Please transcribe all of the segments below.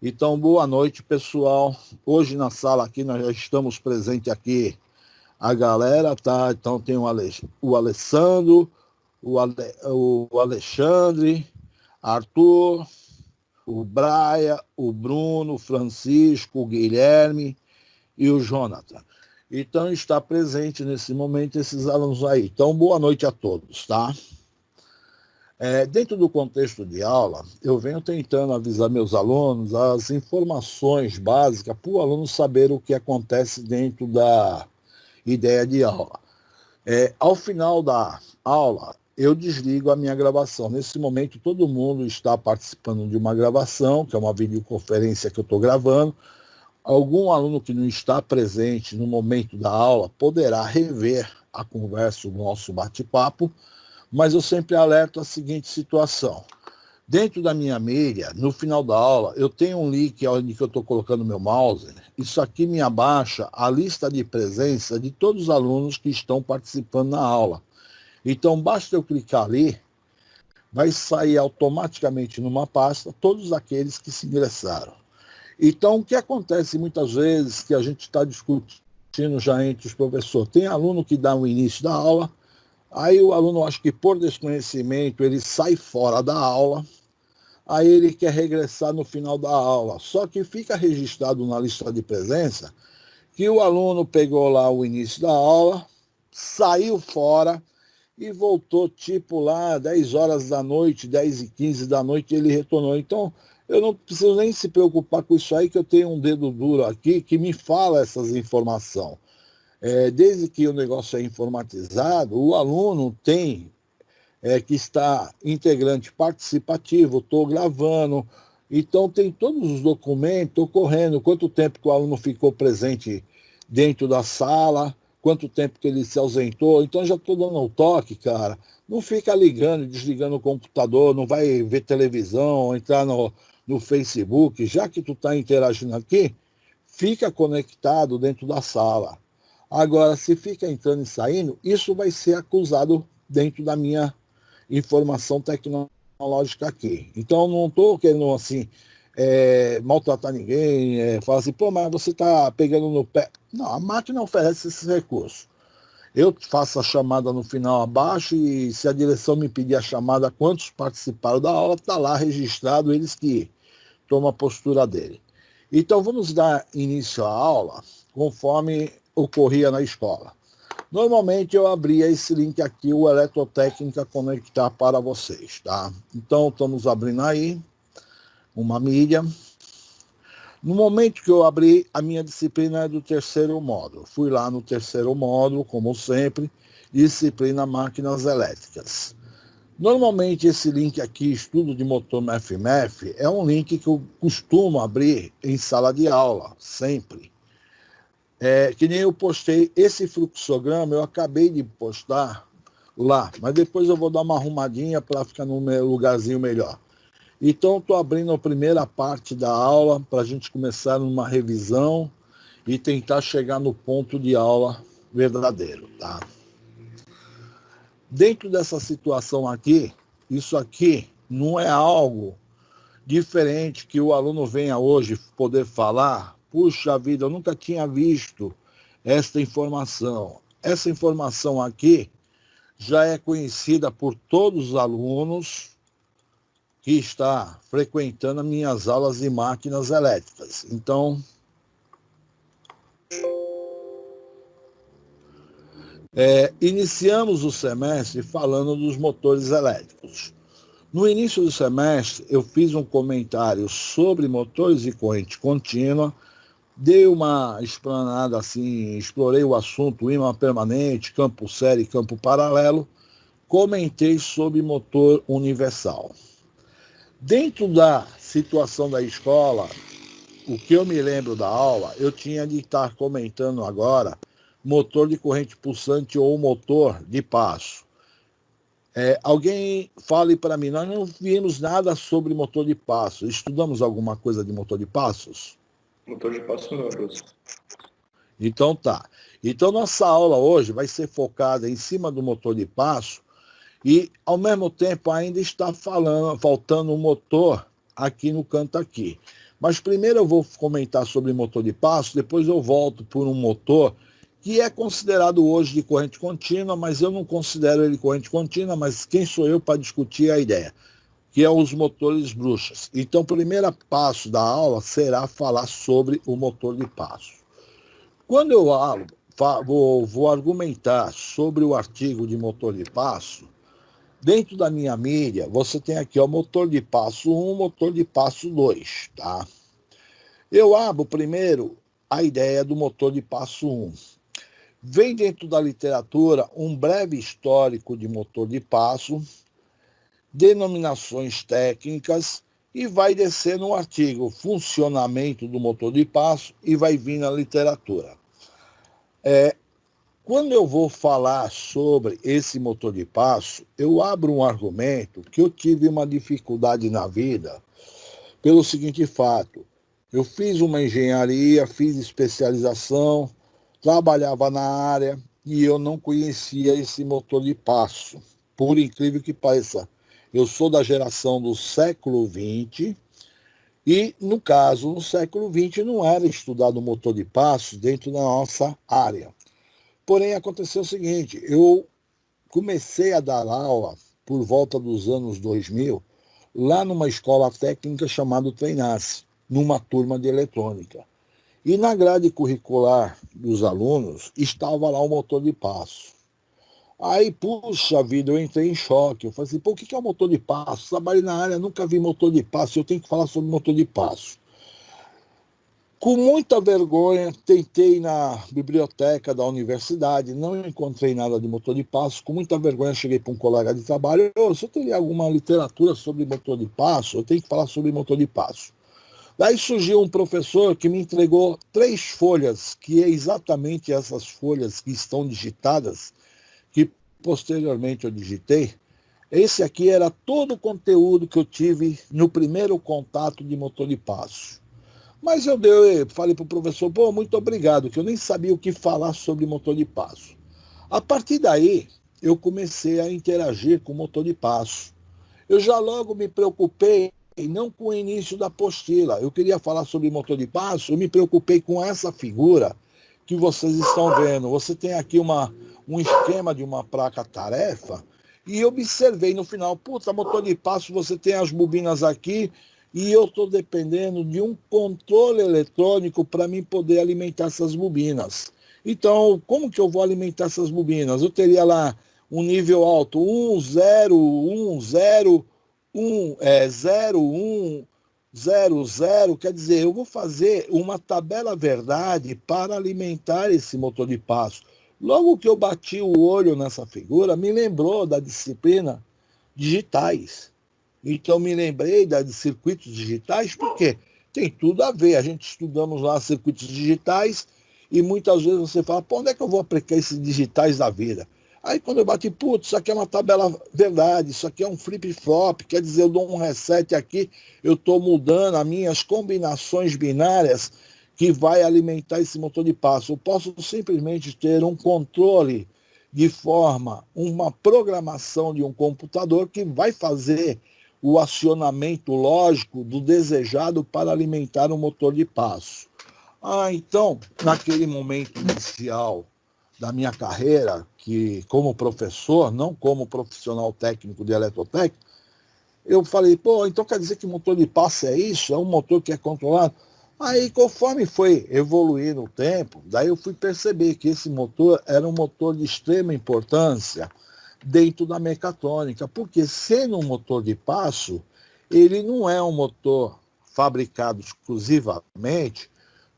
Então, boa noite, pessoal. Hoje na sala aqui, nós já estamos presentes aqui a galera, tá? Então tem o Alessandro, o Alexandre, Arthur, o Braia, o Bruno, o Francisco, o Guilherme e o Jonathan. Então está presente nesse momento esses alunos aí. Então, boa noite a todos, tá? Dentro do contexto de aula, eu venho tentando avisar meus alunos as informações básicas para o aluno saber o que acontece dentro da ideia de aula. Ao final da aula, eu desligo a minha gravação. Nesse momento, todo mundo está participando de uma gravação, que é uma videoconferência que eu estou gravando. Algum aluno que não está presente no momento da aula poderá rever a conversa, o nosso bate-papo, mas eu sempre alerto a seguinte situação. Dentro da minha mídia, no final da aula, eu tenho um link onde eu estou colocando meu mouse. Isso aqui me abaixa a lista de presença de todos os alunos que estão participando na aula. Então, basta eu clicar ali, vai sair automaticamente numa pasta todos aqueles que se ingressaram. Então, o que acontece muitas vezes, que a gente está discutindo já entre os professores, tem aluno que dá o início da aula, aí o aluno, acho que por desconhecimento, ele sai fora da aula, aí ele quer regressar no final da aula. Só que fica registrado na lista de presença que o aluno pegou lá o início da aula, saiu fora e voltou tipo lá 10 horas da noite, 10h15 da noite, ele retornou. Então, eu não preciso nem se preocupar com isso aí, que eu tenho um dedo duro aqui que me fala essas informações. Desde que o negócio é informatizado, o aluno tem que está integrante participativo, estou gravando, então tem todos os documentos ocorrendo, quanto tempo que o aluno ficou presente dentro da sala, quanto tempo que ele se ausentou, então já estou dando um toque, cara, não fica ligando, desligando o computador, não vai ver televisão, entrar no Facebook, já que tu está interagindo aqui, fica conectado dentro da sala. Agora, se fica entrando e saindo, isso vai ser acusado dentro da minha informação tecnológica aqui. Então, não estou querendo, assim, maltratar ninguém, falar assim, pô, mas você está pegando no pé. Não, a máquina oferece esses recursos. Eu faço a chamada no final abaixo e se a direção me pedir a chamada, quantos participaram da aula, está lá registrado, eles que tomam a postura dele. Então, vamos dar início à aula conforme ocorria na escola. Normalmente eu abria esse link aqui, o Eletrotécnica Conectar para vocês, tá? Então, estamos abrindo aí uma mídia. No momento que eu abri, a minha disciplina é do terceiro módulo. Fui lá no terceiro módulo, como sempre, disciplina máquinas elétricas. Normalmente esse link aqui, estudo de motor MEF-MEF, é um link que eu costumo abrir em sala de aula, sempre. Que nem eu postei esse fluxograma, eu acabei de postar lá, mas depois eu vou dar uma arrumadinha para ficar num lugarzinho melhor. Então, estou abrindo a primeira parte da aula para a gente começar numa revisão e tentar chegar no ponto de aula verdadeiro, tá? Dentro dessa situação aqui, isso aqui não é algo diferente que o aluno venha hoje poder falar, puxa vida, eu nunca tinha visto esta informação. Essa informação aqui já é conhecida por todos os alunos que está frequentando as minhas aulas de máquinas elétricas. Então, iniciamos o semestre falando dos motores elétricos. No início do semestre, eu fiz um comentário sobre motores de corrente contínua, dei uma explanada assim, explorei o assunto ímã permanente, campo série e campo paralelo, comentei sobre motor universal. Dentro da situação da escola, o que eu me lembro da aula, eu tinha de estar comentando agora motor de corrente pulsante ou motor de passo. Alguém fale para mim, nós não vimos nada sobre motor de passo. Estudamos alguma coisa de motor de passos? Motor de passo não, professor. Então tá. Então nossa aula hoje vai ser focada em cima do motor de passo e ao mesmo tempo ainda está faltando um motor aqui no canto aqui. Mas primeiro eu vou comentar sobre motor de passo, depois eu volto por um motor que é considerado hoje de corrente contínua, mas eu não considero ele corrente contínua, mas quem sou eu para discutir a ideia? Que é os motores bruxas. Então, o primeiro passo da aula será falar sobre o motor de passo. Quando eu vou argumentar sobre o artigo de motor de passo, dentro da minha mídia, você tem aqui o motor de passo 1, motor de passo 2, tá? Eu abro primeiro a ideia do motor de passo 1. Vem dentro da literatura um breve histórico de motor de passo, denominações técnicas, e vai descer no artigo funcionamento do motor de passo e vai vir na literatura. Quando eu vou falar sobre esse motor de passo, eu abro um argumento que eu tive uma dificuldade na vida pelo seguinte fato. Eu fiz uma engenharia, fiz especialização, trabalhava na área e eu não conhecia esse motor de passo. Por incrível que pareça, eu sou da geração do século XX e, no caso, no século XX não era estudado o motor de passo dentro da nossa área. Porém, aconteceu o seguinte, eu comecei a dar aula por volta dos anos 2000, lá numa escola técnica chamada Treinasse, numa turma de eletrônica. E na grade curricular dos alunos estava lá o motor de passo. Aí, puxa vida, eu entrei em choque. Eu falei assim, pô, o que é o motor de passo? Trabalhei na área, nunca vi motor de passo, eu tenho que falar sobre motor de passo. Com muita vergonha, tentei na biblioteca da universidade, não encontrei nada de motor de passo. Com muita vergonha, cheguei para um colega de trabalho, se eu teria alguma literatura sobre motor de passo, eu tenho que falar sobre motor de passo. Daí surgiu um professor que me entregou 3 folhas, que é exatamente essas folhas que estão digitadas, que posteriormente eu digitei. Esse aqui era todo o conteúdo que eu tive no primeiro contato de motor de passo. Mas eu falei para o professor, pô, muito obrigado, que eu nem sabia o que falar sobre motor de passo. A partir daí, eu comecei a interagir com o motor de passo. Eu já logo me preocupei, não com o início da apostila. Eu queria falar sobre motor de passo, eu me preocupei com essa figura que vocês estão vendo. Você tem aqui um esquema de uma placa-tarefa, e eu observei no final, puta, motor de passo, você tem as bobinas aqui, e eu estou dependendo de um controle eletrônico para mim poder alimentar essas bobinas. Então, como que eu vou alimentar essas bobinas? Eu teria lá um nível alto, 1, 0, 1, 0, 1, 0, 1, 0, 0. Quer dizer, eu vou fazer uma tabela verdade para alimentar esse motor de passo. Logo que eu bati o olho nessa figura, me lembrou da disciplina digitais. Então, me lembrei de circuitos digitais, porque tem tudo a ver. A gente estudamos lá circuitos digitais e muitas vezes você fala, pô, onde é que eu vou aplicar esses digitais da vida? Aí, quando eu bati, putz, isso aqui é uma tabela verdade, isso aqui é um flip-flop, quer dizer, eu dou um reset aqui, eu estou mudando as minhas combinações binárias que vai alimentar esse motor de passo. Eu posso simplesmente ter um controle de forma, uma programação de um computador que vai fazer o acionamento lógico do desejado para alimentar o motor de passo. Então, naquele momento inicial da minha carreira, que como professor, não como profissional técnico de eletrotécnica, eu falei, pô, então quer dizer que motor de passo é isso? É um motor que é controlado? Aí, conforme foi evoluindo o tempo, daí eu fui perceber que esse motor era um motor de extrema importância dentro da mecatrônica, porque sendo um motor de passo, ele não é um motor fabricado exclusivamente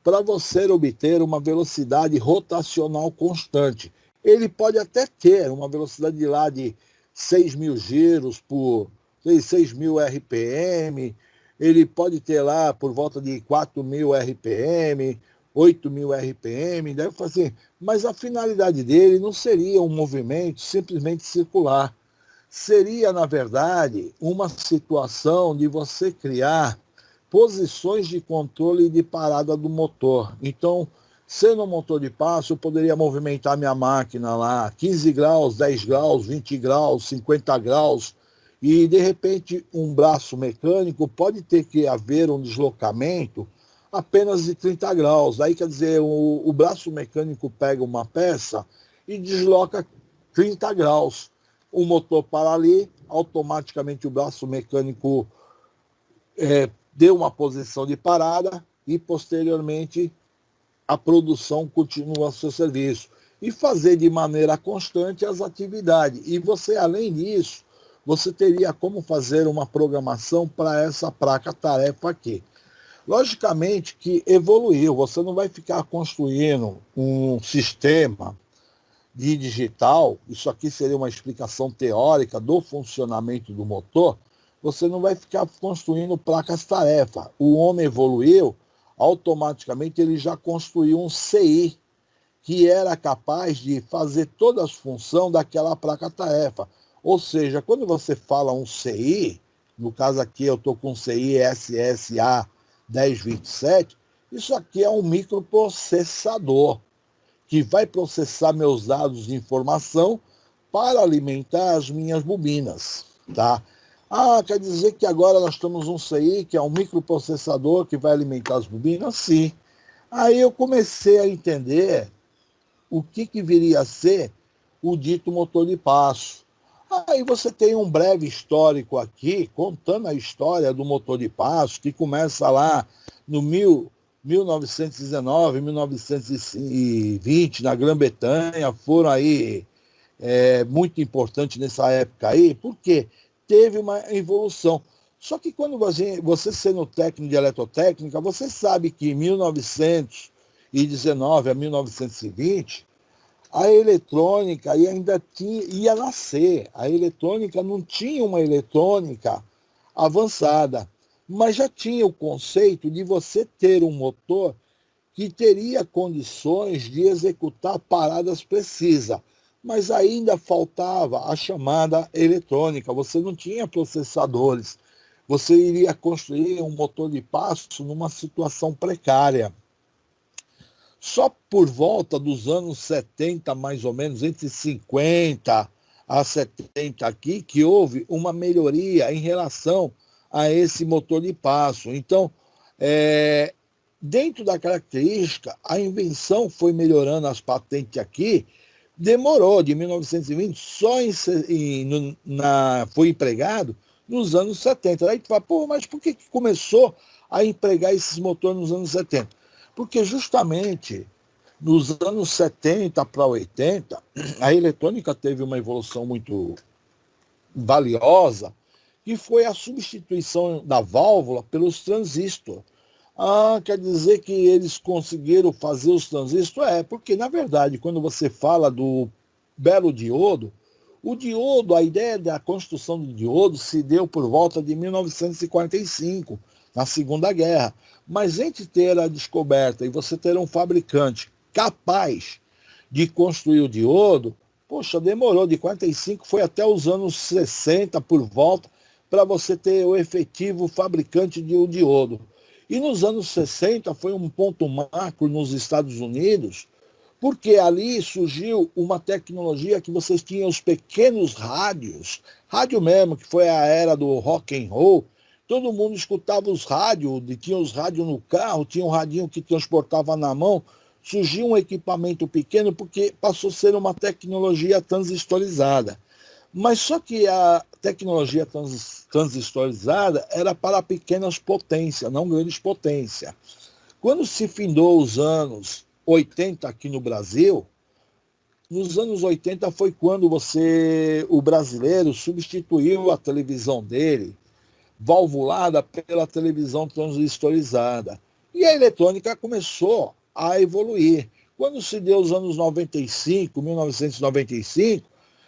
para você obter uma velocidade rotacional constante. Ele pode até ter uma velocidade de lá de 6.000 giros por 6.000 RPM, ele pode ter lá por volta de 4.000 RPM, 8.000 RPM, deve fazer. Mas a finalidade dele não seria um movimento simplesmente circular. Seria, na verdade, uma situação de você criar posições de controle e de parada do motor. Então, sendo um motor de passo, eu poderia movimentar minha máquina lá 15 graus, 10 graus, 20 graus, 50 graus, E, de repente, um braço mecânico pode ter que haver um deslocamento apenas de 30 graus. Aí, quer dizer, o braço mecânico pega uma peça e desloca 30 graus. O motor para ali, automaticamente o braço mecânico deu uma posição de parada e, posteriormente, a produção continua seu serviço. E fazer de maneira constante as atividades. E você, além disso, você teria como fazer uma programação para essa placa-tarefa aqui. Logicamente que evoluiu, você não vai ficar construindo um sistema de digital, isso aqui seria uma explicação teórica do funcionamento do motor, você não vai ficar construindo placas-tarefa. O homem evoluiu, automaticamente ele já construiu um CI, que era capaz de fazer todas as funções daquela placa-tarefa. Ou seja, quando você fala um CI, no caso aqui eu estou com um CI SSA 1027, isso aqui é um microprocessador que vai processar meus dados de informação para alimentar as minhas bobinas, tá? Ah, quer dizer que agora nós temos um CI, que é um microprocessador que vai alimentar as bobinas? Sim. Aí eu comecei a entender o que viria a ser o dito motor de passo. Aí você tem um breve histórico aqui, contando a história do motor de passo, que começa lá no 1919, 1920, na Grã-Bretanha, foram aí muito importantes nessa época aí, porque teve uma evolução. Só que quando você sendo técnico de eletrotécnica, você sabe que em 1919 a 1920, a eletrônica ainda ia nascer. A eletrônica não tinha uma eletrônica avançada, mas já tinha o conceito de você ter um motor que teria condições de executar paradas precisas, mas ainda faltava a chamada eletrônica. Você não tinha processadores. Você iria construir um motor de passo numa situação precária. Só por volta dos anos 70, mais ou menos, entre 50 a 70 aqui, que houve uma melhoria em relação a esse motor de passo. Então, dentro da característica, a invenção foi melhorando as patentes aqui, demorou, de 1920, foi empregado nos anos 70. Aí tu fala, pô, mas por que começou a empregar esses motores nos anos 70? Porque justamente nos anos 70 para 80, a eletrônica teve uma evolução muito valiosa, que foi a substituição da válvula pelos transistores. Ah, quer dizer que eles conseguiram fazer os transistores? Porque, na verdade, quando você fala do belo diodo, o diodo, a ideia da construção do diodo se deu por volta de 1945, na Segunda Guerra. Mas entre ter a descoberta e você ter um fabricante capaz de construir o diodo, poxa, demorou, de 45 foi até os anos 60 por volta, para você ter o efetivo fabricante de um diodo. E nos anos 60 foi um ponto marco nos Estados Unidos, porque ali surgiu uma tecnologia que vocês tinham os pequenos rádios, rádio mesmo, que foi a era do rock and roll. Todo mundo escutava os rádios, tinha os rádios no carro, tinha um radinho que transportava na mão. Surgiu um equipamento pequeno porque passou a ser uma tecnologia transistorizada. Mas só que a tecnologia transistorizada era para pequenas potências, não grandes potências. Quando se findou os anos 80 aqui no Brasil, nos anos 80 foi quando o brasileiro substituiu a televisão dele, valvulada, pela televisão transistorizada. E a eletrônica começou a evoluir. Quando se deu os anos 95, 1995,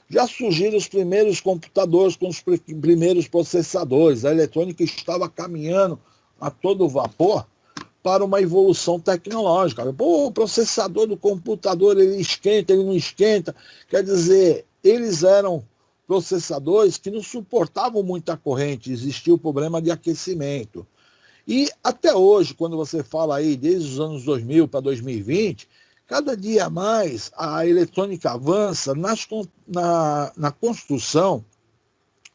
já surgiram os primeiros computadores com os primeiros processadores. A eletrônica estava caminhando a todo vapor para uma evolução tecnológica. Pô, o processador do computador, ele esquenta, ele não esquenta. Quer dizer, eles eram processadores que não suportavam muita corrente, existia o problema de aquecimento. E até hoje, quando você fala aí, desde os anos 2000 para 2020, cada dia mais a eletrônica avança na construção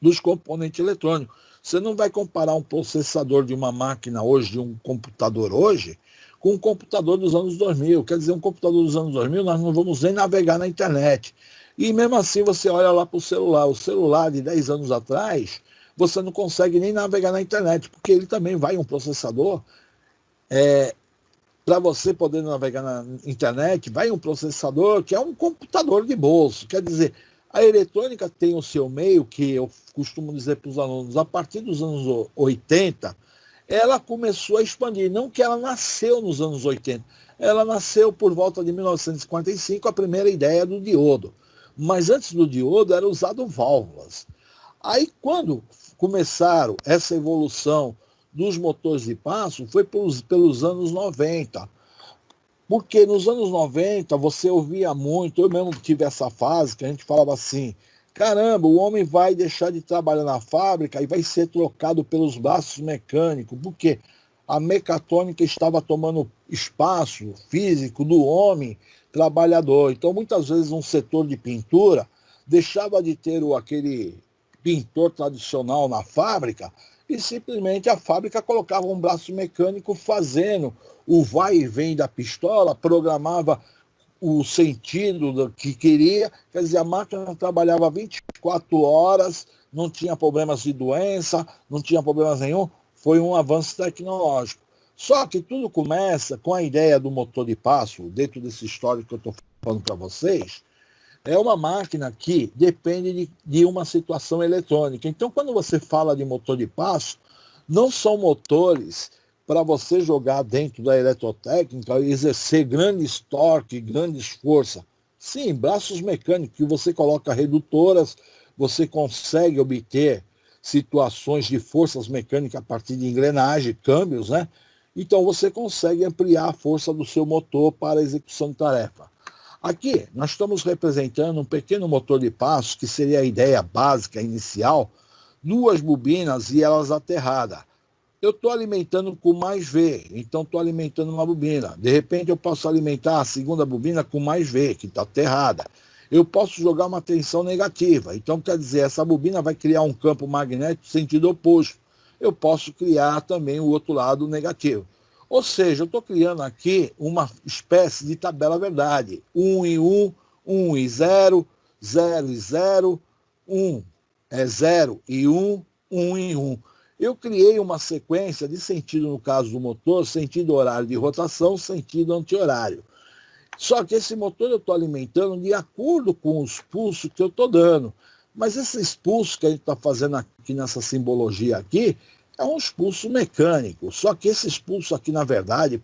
dos componentes eletrônicos. Você não vai comparar um processador de uma máquina hoje, de um computador hoje, com um computador dos anos 2000. Quer dizer, um computador dos anos 2000, nós não vamos nem navegar na internet. E mesmo assim, você olha lá para o celular. O celular de 10 anos atrás, você não consegue nem navegar na internet, porque ele também vai um processador. Para você poder navegar na internet, vai um processador que é um computador de bolso. Quer dizer, a eletrônica tem o seu meio, que eu costumo dizer para os alunos, a partir dos anos 80, ela começou a expandir. Não que ela nasceu nos anos 80, ela nasceu por volta de 1945, a primeira ideia do diodo. Mas antes do diodo era usado válvulas. Aí quando começaram essa evolução dos motores de passo, foi pelos anos 90. Porque nos anos 90 você ouvia muito, eu mesmo tive essa fase que a gente falava assim, caramba, o homem vai deixar de trabalhar na fábrica e vai ser trocado pelos braços mecânicos, porque a mecatrônica estava tomando espaço físico do homem trabalhador. Então, muitas vezes, um setor de pintura deixava de ter aquele pintor tradicional na fábrica e simplesmente a fábrica colocava um braço mecânico fazendo o vai e vem da pistola, programava o sentido que queria, quer dizer, a máquina trabalhava 24 horas, não tinha problemas de doença, não tinha problemas nenhum, foi um avanço tecnológico. Só que tudo começa com a ideia do motor de passo, dentro desse histórico que eu estou falando para vocês, é uma máquina que depende de uma situação eletrônica. Então, quando você fala de motor de passo, não são motores para você jogar dentro da eletrotécnica e exercer grandes torques, grandes forças. Sim, braços mecânicos, que você coloca redutoras, você consegue obter situações de forças mecânicas a partir de engrenagem, câmbios, né? Então você consegue ampliar a força do seu motor para a execução de tarefa. Aqui, nós estamos representando um pequeno motor de passo, que seria a ideia básica, inicial, duas bobinas e elas aterradas. Eu estou alimentando com mais V, então estou alimentando uma bobina. De repente eu posso alimentar a segunda bobina com mais V, que está aterrada. Eu posso jogar uma tensão negativa, então quer dizer, essa bobina vai criar um campo magnético sentido oposto. Eu posso criar também o outro lado negativo. Ou seja, eu estou criando aqui uma espécie de tabela verdade. 1 e 1, 1 e 0, 0 e 0, 1 é 0 e 1, 1 e 1. Eu criei uma sequência de sentido, no caso do motor, sentido horário de rotação, sentido anti-horário. Só que esse motor eu estou alimentando de acordo com os pulsos que eu estou dando. Mas esses pulsos que a gente está fazendo aqui nessa simbologia aqui, é um pulso mecânico. Só que esses pulsos aqui, na verdade,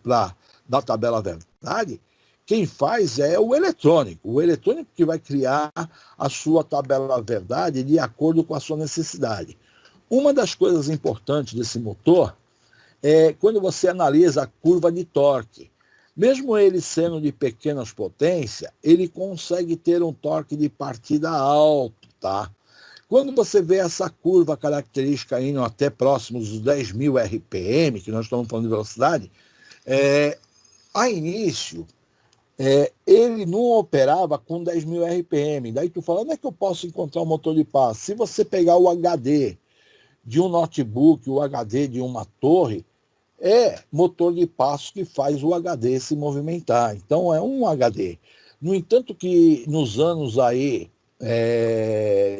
da tabela verdade, quem faz é o eletrônico. O eletrônico que vai criar a sua tabela verdade de acordo com a sua necessidade. Uma das coisas importantes desse motor é quando você analisa a curva de torque. Mesmo ele sendo de pequenas potências, ele consegue ter um torque de partida alto, tá? Quando você vê essa curva característica indo até próximos dos 10.000 RPM, que nós estamos falando de velocidade, a início, ele não operava com 10.000 RPM. Daí tu fala, onde é que eu posso encontrar um motor de passo? Se você pegar o HD de um notebook, o HD de uma torre, é motor de passo que faz o HD se movimentar. Então é um HD. No entanto que nos anos aí,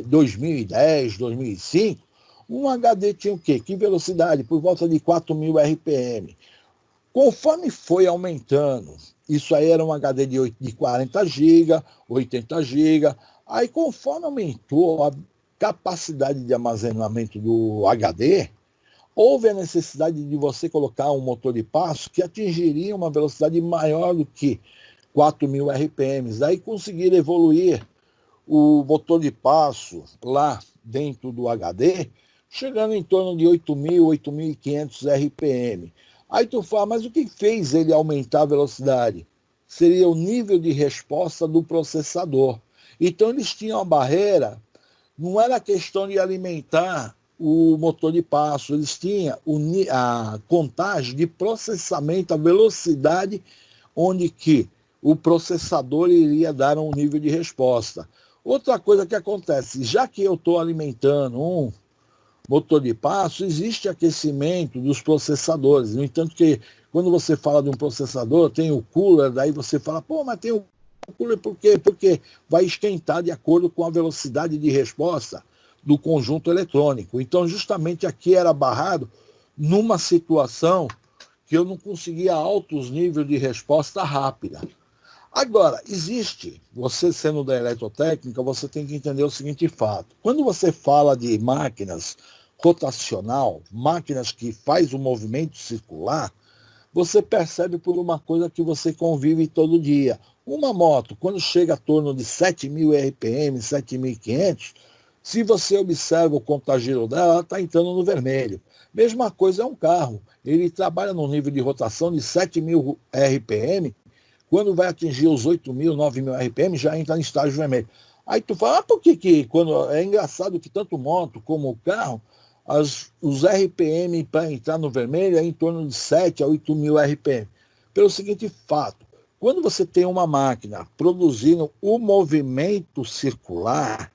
2010, 2005, um HD tinha o quê? Que velocidade? Por volta de 4.000 RPM. Conforme foi aumentando, isso aí era um HD de 40 GB, 80 GB, aí conforme aumentou a capacidade de armazenamento do HD, houve a necessidade de você colocar um motor de passo que atingiria uma velocidade maior do que 4.000 RPM. Daí conseguiram evoluir o motor de passo lá dentro do HD, chegando em torno de 8.000, 8.500 RPM. Aí tu fala, mas o que fez ele aumentar a velocidade? Seria o nível de resposta do processador. Então eles tinham a barreira, não era questão de alimentar o motor de passo, eles tinham a contagem de processamento, a velocidade onde que o processador iria dar um nível de resposta. Outra coisa que acontece, já que eu estou alimentando um motor de passo, existe aquecimento dos processadores. No entanto que quando você fala de um processador, tem o cooler, daí você fala, pô, mas tem o cooler por quê? Porque vai esquentar de acordo com a velocidade de resposta do conjunto eletrônico. Então, justamente aqui era barrado numa situação que eu não conseguia altos níveis de resposta rápida. Agora, existe, você sendo da eletrotécnica, você tem que entender o seguinte fato. Quando você fala de máquinas rotacional, máquinas que faz o movimento circular, você percebe por uma coisa que você convive todo dia. Uma moto, quando chega a torno de 7.000 RPM, 7.500, se você observa o contagiro dela, ela está entrando no vermelho. Mesma coisa é um carro. Ele trabalha num nível de rotação de 7.000 RPM, quando vai atingir os 8.000, 9.000 RPM, já entra em estágio vermelho. Aí tu fala, por que quando é engraçado que tanto moto como o carro, os RPM para entrar no vermelho é em torno de 7 a 8.000 RPM. Pelo seguinte fato, quando você tem uma máquina produzindo o movimento circular,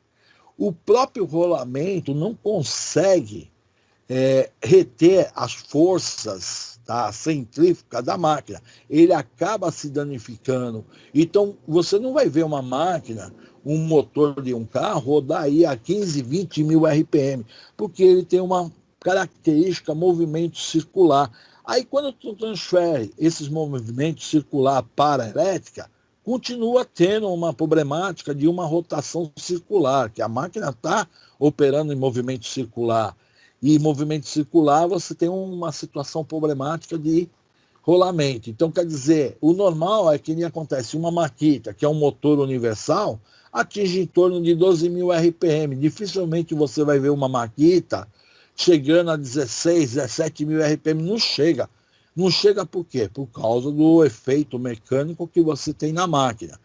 o próprio rolamento não consegue reter as forças centrífuga da máquina. Ele acaba se danificando. Então, você não vai ver uma máquina, um motor de um carro, rodar aí a 15, 20.000 RPM, porque ele tem uma característica movimento circular. Aí, quando tu transfere esses movimentos circular para a elétrica, continua tendo uma problemática de uma rotação circular, que a máquina está operando em movimento circular. E movimento circular, você tem uma situação problemática de rolamento. Então, quer dizer, o normal é que nem acontece, uma Makita, que é um motor universal, atinge em torno de 12.000 RPM. Dificilmente você vai ver uma Makita chegando a 16, 17.000 RPM. Não chega. Não chega por quê? Por causa do efeito mecânico que você tem na máquina.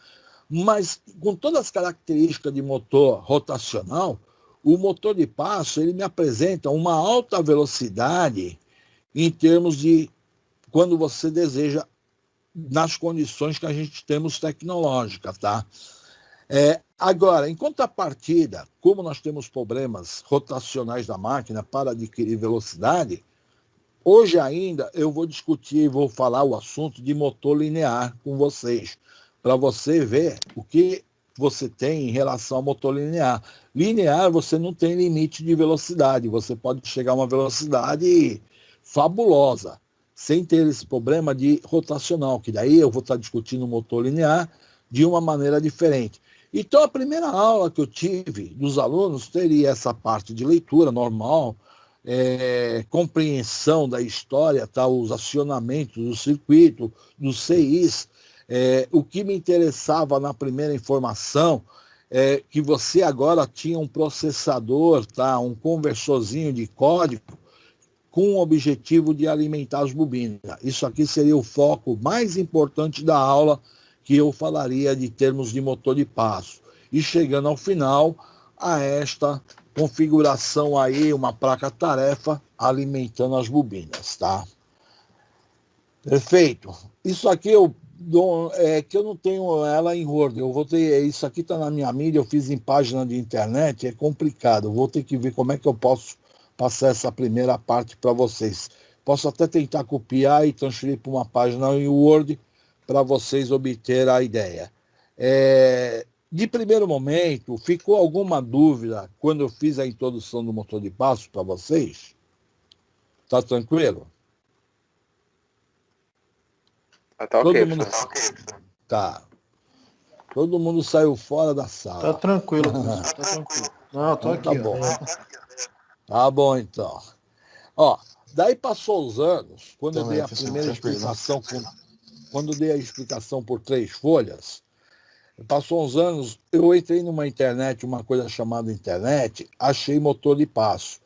Mas, com todas as características de motor rotacional, o motor de passo, ele me apresenta uma alta velocidade em termos de quando você deseja, nas condições que a gente temos tecnológicas, tá? Agora, em contrapartida, como nós temos problemas rotacionais da máquina para adquirir velocidade, hoje ainda eu vou discutir e vou falar o assunto de motor linear com vocês, para você ver o que você tem em relação ao motor linear. Linear, você não tem limite de velocidade, você pode chegar a uma velocidade fabulosa, sem ter esse problema de rotacional, que daí eu vou estar discutindo o motor linear de uma maneira diferente. Então, a primeira aula que eu tive dos alunos teria essa parte de leitura normal, compreensão da história, tá, os acionamentos do circuito, dos CIs. O que me interessava na primeira informação é que você agora tinha um processador, tá, um conversorzinho de código com o objetivo de alimentar as bobinas. Isso aqui seria o foco mais importante da aula, que eu falaria de termos de motor de passo. E chegando ao final, a esta configuração aí, uma placa-tarefa alimentando as bobinas, tá? Perfeito. Isso aqui que eu não tenho ela em Word. Eu vou ter, isso aqui está na minha mídia, eu fiz em página de internet, é complicado. Eu vou ter que ver como é que eu posso passar essa primeira parte para vocês. Posso até tentar copiar e transferir para uma página em Word para vocês obter a ideia. De primeiro momento, ficou alguma dúvida quando eu fiz a introdução do motor de passo para vocês? Tá tranquilo? Tá ok, Todo mundo... Tá. Todo mundo saiu fora da sala. Tá tranquilo, tá tranquilo. Não, tô aqui, tá bom. Tá bom, então. Ó, daí passou os anos, quando eu dei a primeira explicação, quando eu dei a explicação por 3 folhas, passou uns anos, eu entrei numa internet, uma coisa chamada internet, achei motor de passo.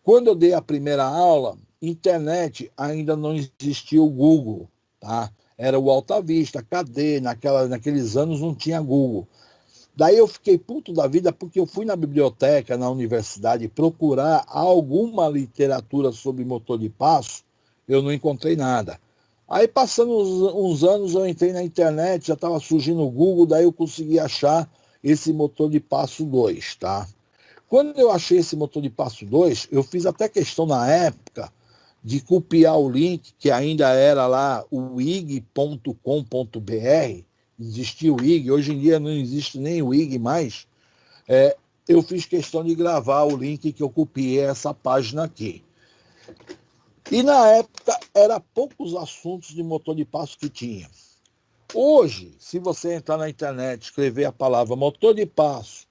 Quando eu dei a primeira aula, internet ainda não existia o Google, tá? Era o Alta Vista, cadê? Naqueles anos não tinha Google. Daí eu fiquei puto da vida porque eu fui na biblioteca, na universidade, procurar alguma literatura sobre motor de passo, eu não encontrei nada. Aí passando uns anos eu entrei na internet, já estava surgindo o Google, daí eu consegui achar esse motor de passo 2, tá? Quando eu achei esse motor de passo 2, eu fiz até questão na época de copiar o link, que ainda era lá o ig.com.br, existia o IG, hoje em dia não existe nem o IG mais, eu fiz questão de gravar o link que eu copiei essa página aqui. E na época, era poucos assuntos de motor de passo que tinha. Hoje, se você entrar na internet, escrever a palavra motor de passo,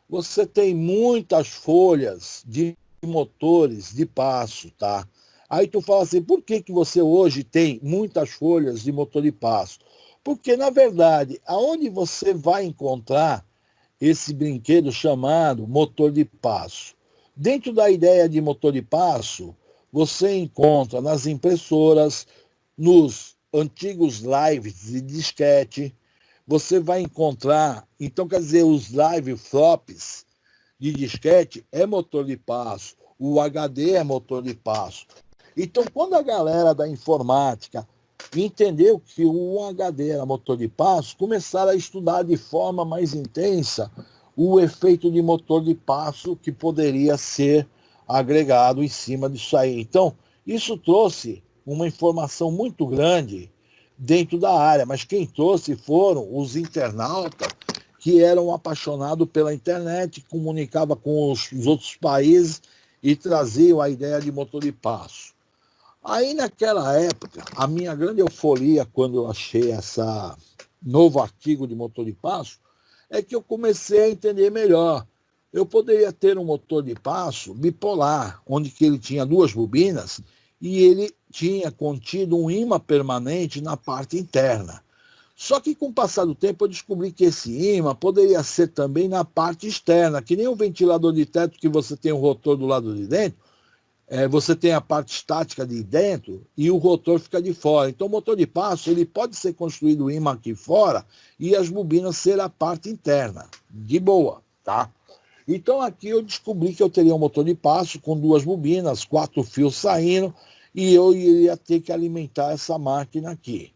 você tem muitas folhas de motores de passo, tá? Aí tu fala assim, por que você hoje tem muitas folhas de motor de passo? Porque, na verdade, aonde você vai encontrar esse brinquedo chamado motor de passo? Dentro da ideia de motor de passo, você encontra nas impressoras, nos antigos lives de disquete, você vai encontrar, então quer dizer, os live flops de disquete é motor de passo, o HD é motor de passo. Então, quando a galera da informática entendeu que o HD era motor de passo, começaram a estudar de forma mais intensa o efeito de motor de passo que poderia ser agregado em cima disso aí. Então, isso trouxe uma informação muito grande dentro da área, mas quem trouxe foram os internautas que eram apaixonados pela internet, comunicavam com os outros países e traziam a ideia de motor de passo. Aí, naquela época, a minha grande euforia quando eu achei esse novo artigo de motor de passo é que eu comecei a entender melhor. Eu poderia ter um motor de passo bipolar, onde que ele tinha duas bobinas e ele tinha contido um ímã permanente na parte interna. Só que com o passar do tempo eu descobri que esse ímã poderia ser também na parte externa, que nem um ventilador de teto que você tem um rotor do lado de dentro, você tem a parte estática de dentro e o rotor fica de fora. Então o motor de passo ele pode ser construído o ímã aqui fora e as bobinas ser a parte interna, de boa, tá? Então aqui eu descobri que eu teria um motor de passo com duas bobinas, 4 fios saindo, e eu iria ter que alimentar essa máquina aqui.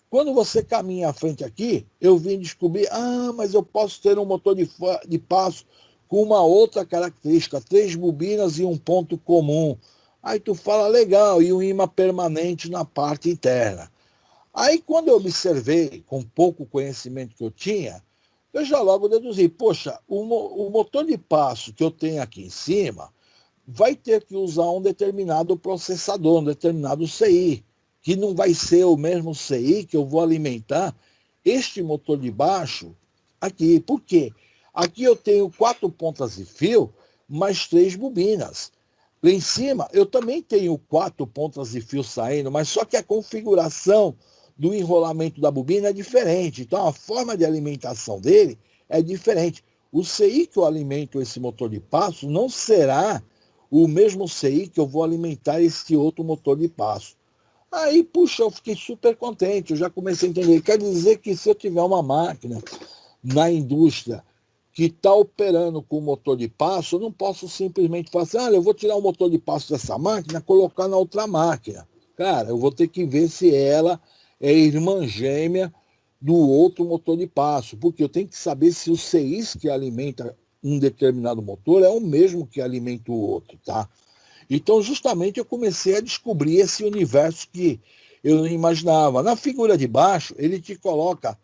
Quando você caminha à frente aqui, eu vim descobrir, mas eu posso ter um motor de passo com uma outra característica, 3 bobinas e um ponto comum. Aí tu fala, legal, e um ímã permanente na parte interna. Aí quando eu observei, com pouco conhecimento que eu tinha, eu já logo deduzi, poxa, o motor de passo que eu tenho aqui em cima vai ter que usar um determinado processador, um determinado CI, que não vai ser o mesmo CI que eu vou alimentar este motor de baixo aqui. Por quê? Aqui eu tenho 4 pontas de fio, mais 3 bobinas. Lá em cima eu também tenho 4 pontas de fio saindo, mas só que a configuração do enrolamento da bobina é diferente. Então a forma de alimentação dele é diferente. O CI que eu alimento esse motor de passo não será o mesmo CI que eu vou alimentar este outro motor de passo. Aí, puxa, eu fiquei super contente, eu já comecei a entender. Quer dizer que se eu tiver uma máquina na indústria que está operando com motor de passo, eu não posso simplesmente falar assim, eu vou tirar o motor de passo dessa máquina e colocar na outra máquina. Cara, eu vou ter que ver se ela é irmã gêmea do outro motor de passo, porque eu tenho que saber se o CIs que alimenta um determinado motor é o mesmo que alimenta o outro, tá? Então, justamente, eu comecei a descobrir esse universo que eu não imaginava. Na figura de baixo, ele te coloca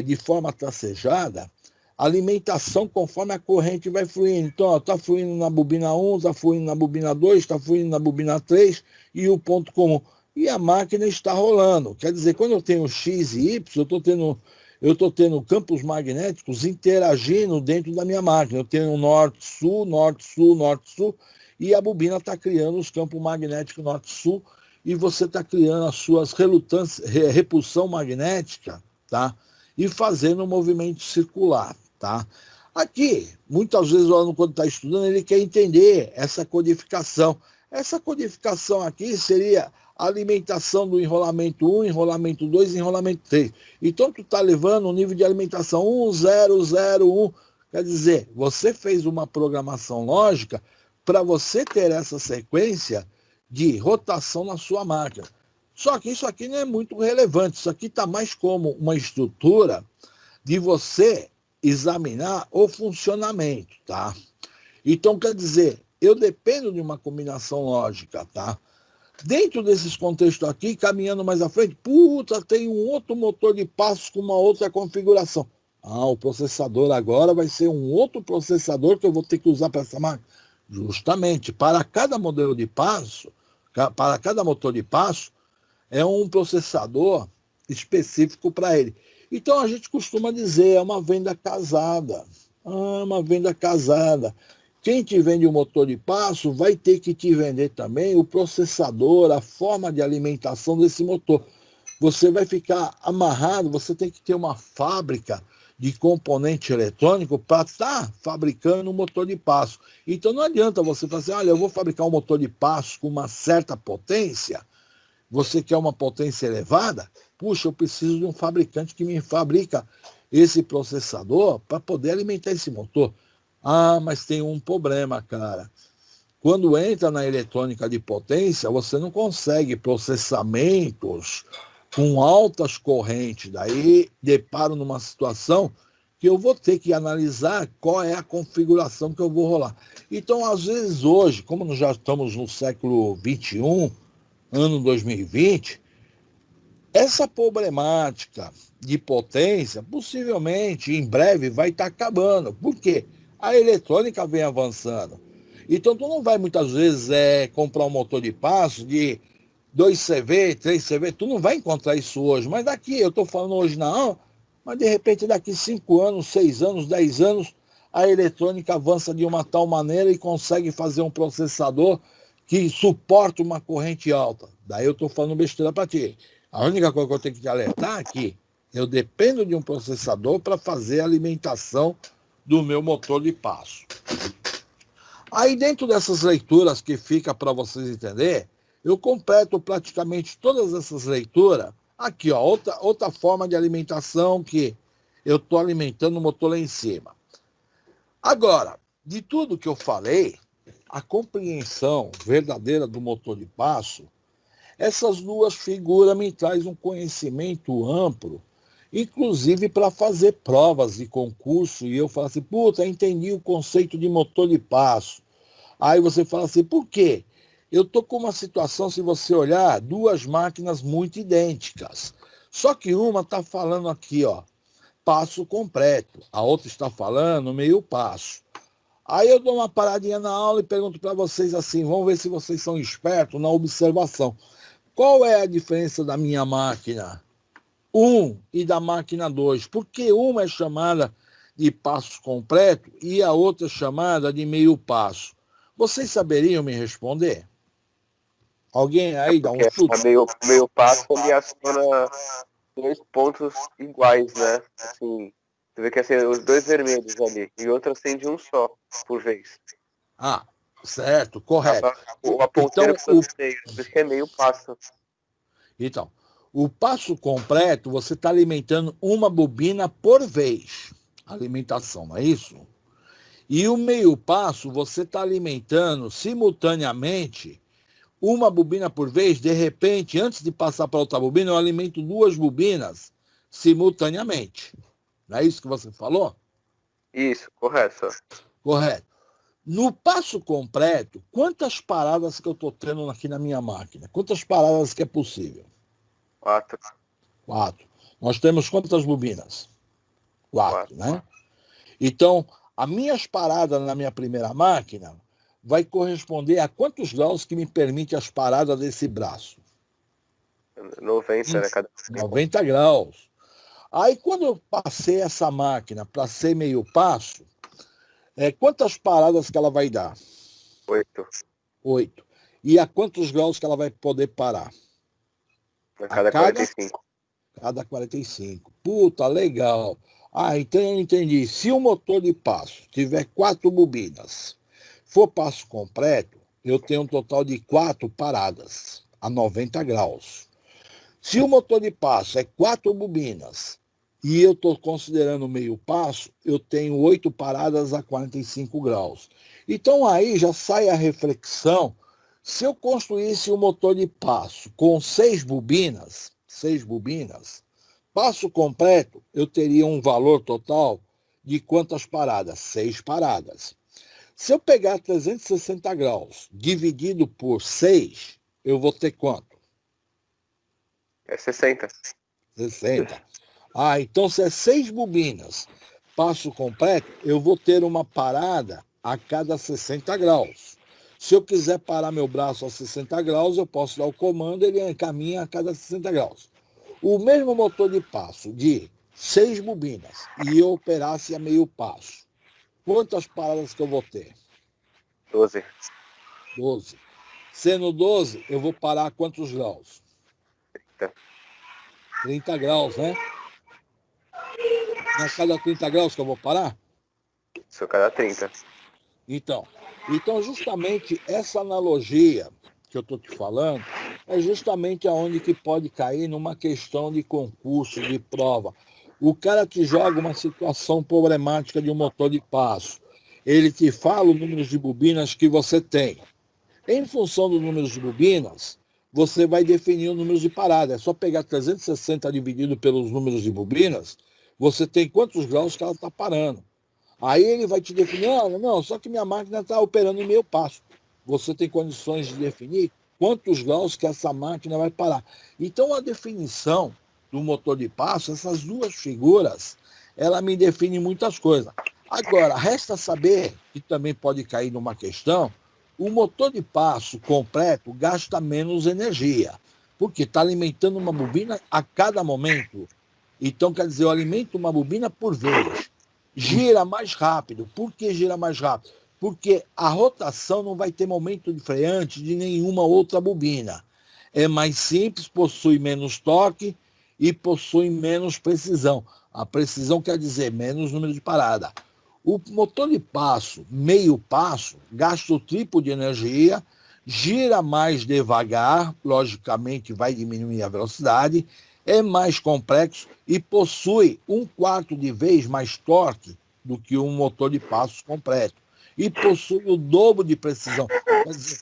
de forma tracejada alimentação conforme a corrente vai fluindo. Então, está fluindo na bobina 1, está fluindo na bobina 2, está fluindo na bobina 3 e o ponto comum. E a máquina está rolando. Quer dizer, quando eu tenho X e Y, eu estou tendo campos magnéticos interagindo dentro da minha máquina. Eu tenho norte-sul, norte-sul, norte-sul, e a bobina está criando os campos magnéticos norte-sul, e você está criando as suas repulsão magnética, tá? E fazendo um movimento circular, tá? Aqui, muitas vezes o aluno, quando está estudando, ele quer entender essa codificação. Essa codificação aqui seria a alimentação do enrolamento 1, enrolamento 2 e enrolamento 3. Então, tu está levando um nível de alimentação 1, 0, 0, 1. Quer dizer, você fez uma programação lógica para você ter essa sequência de rotação na sua máquina. Só que isso aqui não é muito relevante. Isso aqui está mais como uma estrutura de você examinar o funcionamento, tá? Então, quer dizer, eu dependo de uma combinação lógica, tá? Dentro desses contextos aqui, caminhando mais à frente, tem um outro motor de passos com uma outra configuração. O processador agora vai ser um outro processador que eu vou ter que usar para essa máquina. Justamente, para cada modelo de passo, para cada motor de passo, é um processador específico para ele. Então a gente costuma dizer, é uma venda casada. Uma venda casada. Quem te vende o motor de passo vai ter que te vender também o processador, a forma de alimentação desse motor. Você vai ficar amarrado, você tem que ter uma fábrica de componente eletrônico para estar fabricando um motor de passo. Então não adianta você falar assim, olha, eu vou fabricar um motor de passo com uma certa potência, você quer uma potência elevada? Puxa, eu preciso de um fabricante que me fabrica esse processador para poder alimentar esse motor. Mas tem um problema, cara. Quando entra na eletrônica de potência, você não consegue processamentos com altas correntes. Daí deparo numa situação que eu vou ter que analisar qual é a configuração que eu vou rolar. Então, às vezes, hoje, como nós já estamos no século XXI, ano 2020, essa problemática de potência, possivelmente, em breve, vai estar acabando. Por quê? A eletrônica vem avançando. Então, tu não vai, muitas vezes, comprar um motor de passo de 2CV, 3CV, tu não vai encontrar isso hoje. Mas daqui, eu estou falando hoje não, mas de repente daqui 5 anos, 6 anos, 10 anos, a eletrônica avança de uma tal maneira e consegue fazer um processador que suporta uma corrente alta. Daí eu estou falando besteira para ti. A única coisa que eu tenho que te alertar é que eu dependo de um processador para fazer a alimentação do meu motor de passo. Aí dentro dessas leituras que fica para vocês entenderem, eu completo praticamente todas essas leituras. Aqui, ó, outra forma de alimentação que eu estou alimentando o motor lá em cima. Agora, de tudo que eu falei, a compreensão verdadeira do motor de passo, essas duas figuras me trazem um conhecimento amplo, inclusive para fazer provas de concurso, e eu falo assim, entendi o conceito de motor de passo. Aí você fala assim, por quê? Eu estou com uma situação, se você olhar, duas máquinas muito idênticas. Só que uma está falando aqui, ó, passo completo. A outra está falando meio passo. Aí eu dou uma paradinha na aula e pergunto para vocês assim, vamos ver se vocês são espertos na observação. Qual é a diferença da minha máquina 1 e da máquina 2? Por que uma é chamada de passo completo e a outra é chamada de meio passo? Vocês saberiam me responder? Alguém aí dá um chute? Meio passo, ele aciona 2 pontos iguais, né? Assim, você vê que assim, os 2 vermelhos ali, e outro acende um só, por vez. Certo, correto. A ponteira então, por isso que é meio passo. Então, o passo completo, você está alimentando uma bobina por vez. Alimentação, não é isso? E o meio passo, você está alimentando simultaneamente uma bobina por vez. De repente, antes de passar para outra bobina, eu alimento 2 bobinas simultaneamente. Não é isso que você falou? Isso, correto. Correto. No passo completo, quantas paradas que eu estou tendo aqui na minha máquina? Quantas paradas que é possível? 4. Nós temos quantas bobinas? 4, né? Então, as minhas paradas na minha primeira máquina vai corresponder a quantos graus que me permite as paradas desse braço? 90, né? 90 graus. Aí, quando eu passei essa máquina para ser meio passo, quantas paradas que ela vai dar? 8. E a quantos graus que ela vai poder parar? A cada 45. Cada 45. Legal. Então eu entendi. Se o motor de passo tiver 4 bobinas, for passo completo, eu tenho um total de 4 paradas a 90 graus. Se o motor de passo é 4 bobinas e eu estou considerando meio passo, eu tenho 8 paradas a 45 graus. Então aí já sai a reflexão. Se eu construísse um motor de passo com 6 bobinas, passo completo, eu teria um valor total de quantas paradas? 6 paradas. Se eu pegar 360 graus dividido por 6, eu vou ter quanto? É 60. 60. Então se é 6 bobinas, passo completo, eu vou ter uma parada a cada 60 graus. Se eu quiser parar meu braço a 60 graus, eu posso dar o comando, ele encaminha a cada 60 graus. O mesmo motor de passo de 6 bobinas e eu operasse a meio passo, quantas paradas que eu vou ter? 12. 12. Sendo 12, eu vou parar a quantos graus? 30. 30 graus, né? Na cada 30 graus que eu vou parar? Isso, cada 30. Então justamente essa analogia que eu estou te falando é justamente aonde que pode cair numa questão de concurso, de prova. O cara te joga uma situação problemática de um motor de passo. Ele te fala os números de bobinas que você tem. Em função dos números de bobinas, você vai definir os números de parada. É só pegar 360 dividido pelos números de bobinas, você tem quantos graus que ela está parando. Aí ele vai te definir, não, só que minha máquina está operando em meio passo. Você tem condições de definir quantos graus que essa máquina vai parar. Então a definição do motor de passo, essas duas figuras, ela me define muitas coisas. Agora, resta saber, que também pode cair numa questão, o motor de passo completo gasta menos energia, porque está alimentando uma bobina a cada momento. Então, quer dizer, eu alimento uma bobina por vez. Gira mais rápido. Por que gira mais rápido? Porque a rotação não vai ter momento de freante de nenhuma outra bobina. É mais simples, possui menos torque e possui menos precisão. A precisão quer dizer menos número de parada. O motor de passo, meio passo, gasta o triplo de energia, gira mais devagar, logicamente vai diminuir a velocidade, é mais complexo e possui 1/4 de vez mais torque do que um motor de passos completo. E possui o dobro de precisão. Quer dizer,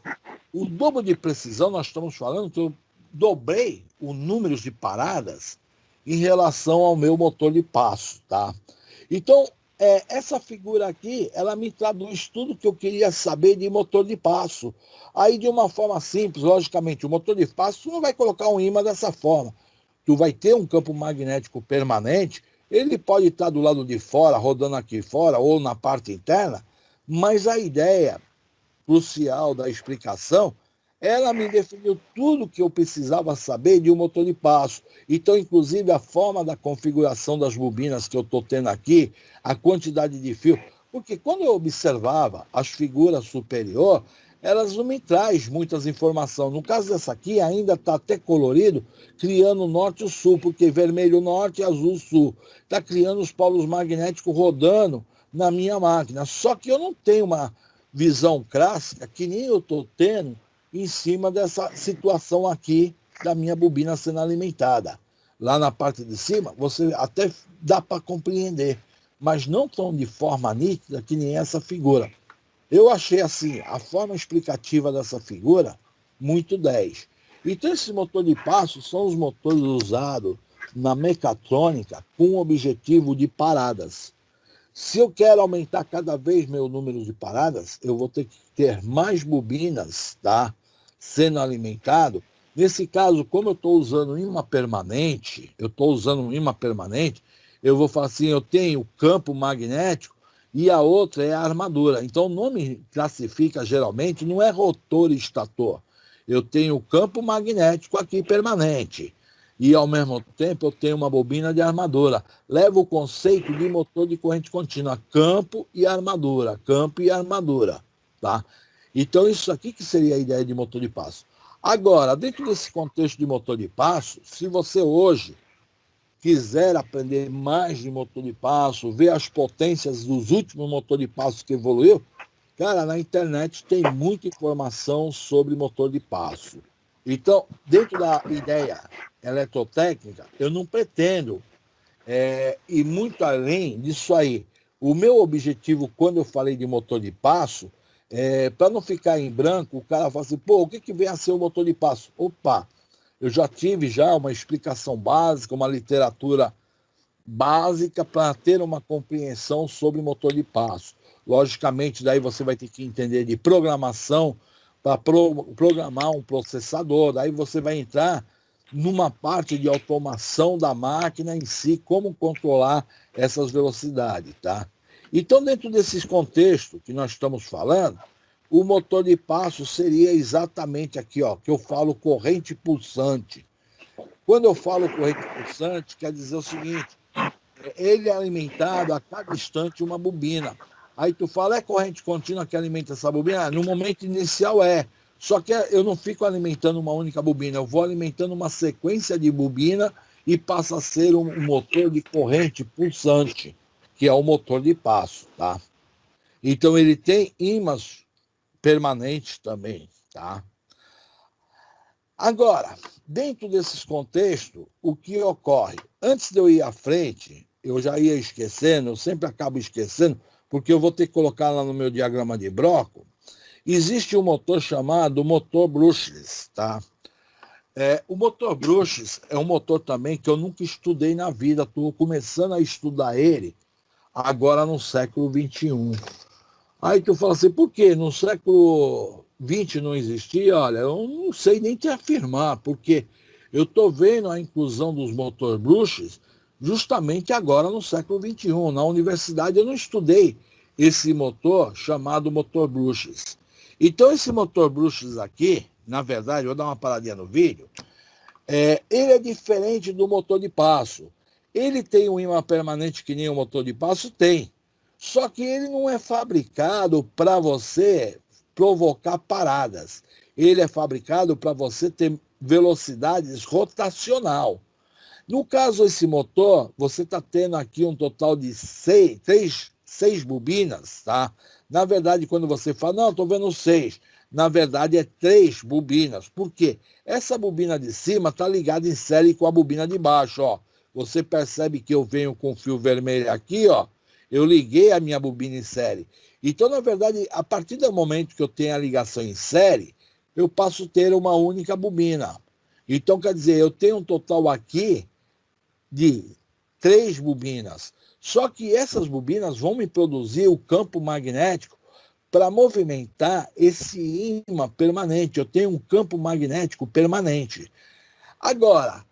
o dobro de precisão, nós estamos falando que eu dobrei o número de paradas em relação ao meu motor de passo, tá? Então, essa figura aqui, ela me traduz tudo que eu queria saber de motor de passo. Aí, de uma forma simples, logicamente, o motor de passo, tu não vai colocar um ímã dessa forma. Tu vai ter um campo magnético permanente, ele pode estar do lado de fora, rodando aqui fora, ou na parte interna, mas a ideia crucial da explicação, ela me definiu tudo que eu precisava saber de um motor de passo. Então, inclusive, a forma da configuração das bobinas que eu estou tendo aqui, a quantidade de fio. Porque quando eu observava as figuras superior, elas não me trazem muitas informações. No caso dessa aqui, ainda está até colorido, criando norte e sul, porque vermelho norte e azul sul. Está criando os polos magnéticos rodando na minha máquina. Só que eu não tenho uma visão clássica, que nem eu estou tendo, em cima dessa situação aqui da minha bobina sendo alimentada. Lá na parte de cima, você até dá para compreender, mas não tão de forma nítida que nem essa figura. Eu achei assim, a forma explicativa dessa figura, muito 10. Então, esse motor de passo são os motores usados na mecatrônica com o objetivo de paradas. Se eu quero aumentar cada vez meu número de paradas, eu vou ter que ter mais bobinas, tá, sendo alimentado. Nesse caso, como eu estou usando um imã permanente, eu vou falar assim, eu tenho campo magnético e a outra é a armadura. Então, o nome classifica geralmente, não é rotor e estator. Eu tenho o campo magnético aqui permanente. E, ao mesmo tempo, eu tenho uma bobina de armadura. Leva o conceito de motor de corrente contínua, campo e armadura, tá? Então, isso aqui que seria a ideia de motor de passo. Agora, dentro desse contexto de motor de passo, se você hoje quiser aprender mais de motor de passo, ver as potências dos últimos motores de passo que evoluiu, cara, na internet tem muita informação sobre motor de passo. Então, dentro da ideia eletrotécnica, eu não pretendo ir muito além disso aí. O meu objetivo, quando eu falei de motor de passo, para não ficar em branco, o cara fala assim, pô, o que vem a ser o motor de passo? Opa, eu já tive uma explicação básica, uma literatura básica para ter uma compreensão sobre motor de passo. Logicamente, daí você vai ter que entender de programação para programar um processador. Daí você vai entrar numa parte de automação da máquina em si, como controlar essas velocidades, tá? Então, dentro desses contextos que nós estamos falando, o motor de passo seria exatamente aqui, ó, que eu falo corrente pulsante. Quando eu falo corrente pulsante, quer dizer o seguinte, ele é alimentado a cada instante uma bobina. Aí tu fala, é corrente contínua que alimenta essa bobina? No momento inicial é. Só que eu não fico alimentando uma única bobina, eu vou alimentando uma sequência de bobina e passa a ser um motor de corrente pulsante, que é o motor de passo, tá? Então ele tem ímãs permanentes também, tá? Agora, dentro desses contextos, o que ocorre? Antes de eu ir à frente, eu já ia esquecendo, eu sempre acabo esquecendo, porque eu vou ter que colocar lá no meu diagrama de Broca, existe um motor chamado motor brushless, tá? O motor brushless é um motor também que eu nunca estudei na vida, estou começando a estudar ele agora no século XXI. Aí tu fala assim, por quê? No século XX não existia? Olha, eu não sei nem te afirmar, porque eu estou vendo a inclusão dos motor brushless justamente agora no século XXI. Na universidade eu não estudei esse motor chamado motor brushless. Então esse motor brushless aqui, na verdade, vou dar uma paradinha no vídeo, ele é diferente do motor de passo. Ele tem um ímã permanente que nem o motor de passo tem. Só que ele não é fabricado para você provocar paradas. Ele é fabricado para você ter velocidades rotacional. No caso, esse motor, você está tendo aqui um total de seis bobinas, tá? Na verdade, quando você fala, não, estou vendo 6, na verdade é 3 bobinas. Por quê? Essa bobina de cima está ligada em série com a bobina de baixo, ó. Você percebe que eu venho com fio vermelho aqui, ó. Eu liguei a minha bobina em série. Então, na verdade, a partir do momento que eu tenho a ligação em série, eu passo a ter uma única bobina. Então, quer dizer, eu tenho um total aqui de 3 bobinas. Só que essas bobinas vão me produzir o campo magnético para movimentar esse ímã permanente. Eu tenho um campo magnético permanente. Agora,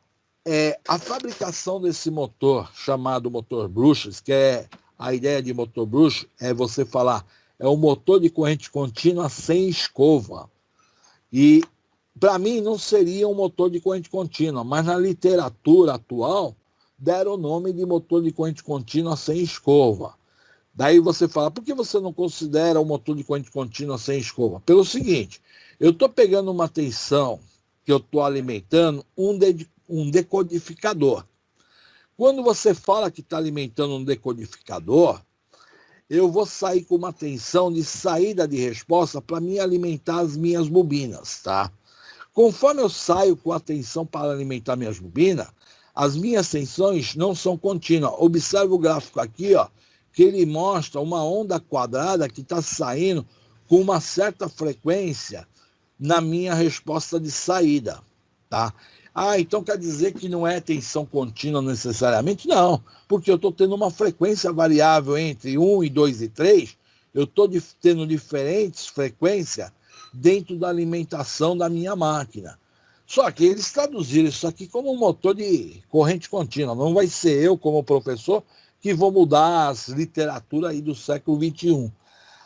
a fabricação desse motor, chamado motor brushless, que é a ideia de motor brushless, é você falar, é um motor de corrente contínua sem escova. E, para mim, não seria um motor de corrente contínua, mas na literatura atual, deram o nome de motor de corrente contínua sem escova. Daí você fala, por que você não considera o motor de corrente contínua sem escova? Pelo seguinte, eu estou pegando uma tensão que eu estou alimentando um decodificador. Quando você fala que está alimentando um decodificador, eu vou sair com uma tensão de saída de resposta para me alimentar as minhas bobinas, tá? Conforme eu saio com a tensão para alimentar minhas bobinas, as minhas tensões não são contínuas. Observe o gráfico aqui, ó, que ele mostra uma onda quadrada que está saindo com uma certa frequência na minha resposta de saída, tá? Ah, então quer dizer que não é tensão contínua necessariamente? Não, porque eu estou tendo uma frequência variável entre 1 e 2 e 3, eu estou tendo diferentes frequências dentro da alimentação da minha máquina. Só que eles traduziram isso aqui como um motor de corrente contínua. Não vai ser eu, como professor, que vou mudar as literaturas aí do século XXI.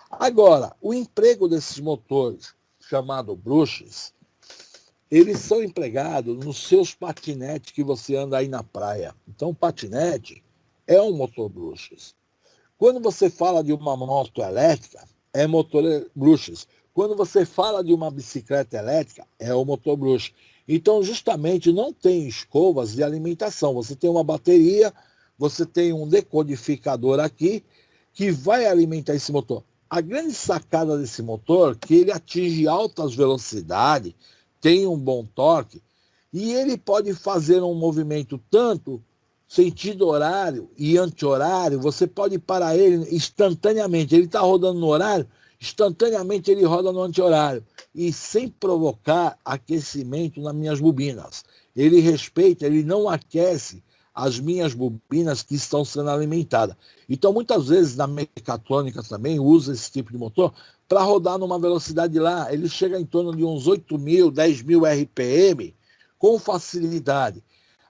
Agora, o emprego desses motores, chamado brushless, eles são empregados nos seus patinetes que você anda aí na praia. Então, o patinete é um motor brushless. Quando você fala de uma moto elétrica, é motor brushless. Quando você fala de uma bicicleta elétrica, é o motor brushless. Então, justamente, não tem escovas de alimentação. Você tem uma bateria, você tem um decodificador aqui, que vai alimentar esse motor. A grande sacada desse motor é que ele atinge altas velocidades, tem um bom torque, e ele pode fazer um movimento tanto sentido horário e anti-horário, você pode parar ele instantaneamente. Ele está rodando no horário, instantaneamente ele roda no anti-horário, e sem provocar aquecimento nas minhas bobinas. Ele respeita, ele não aquece as minhas bobinas que estão sendo alimentadas. Então, muitas vezes, na mecatrônica também, usa esse tipo de motor para rodar numa velocidade lá, ele chega em torno de uns 8.000, 10.000 RPM com facilidade.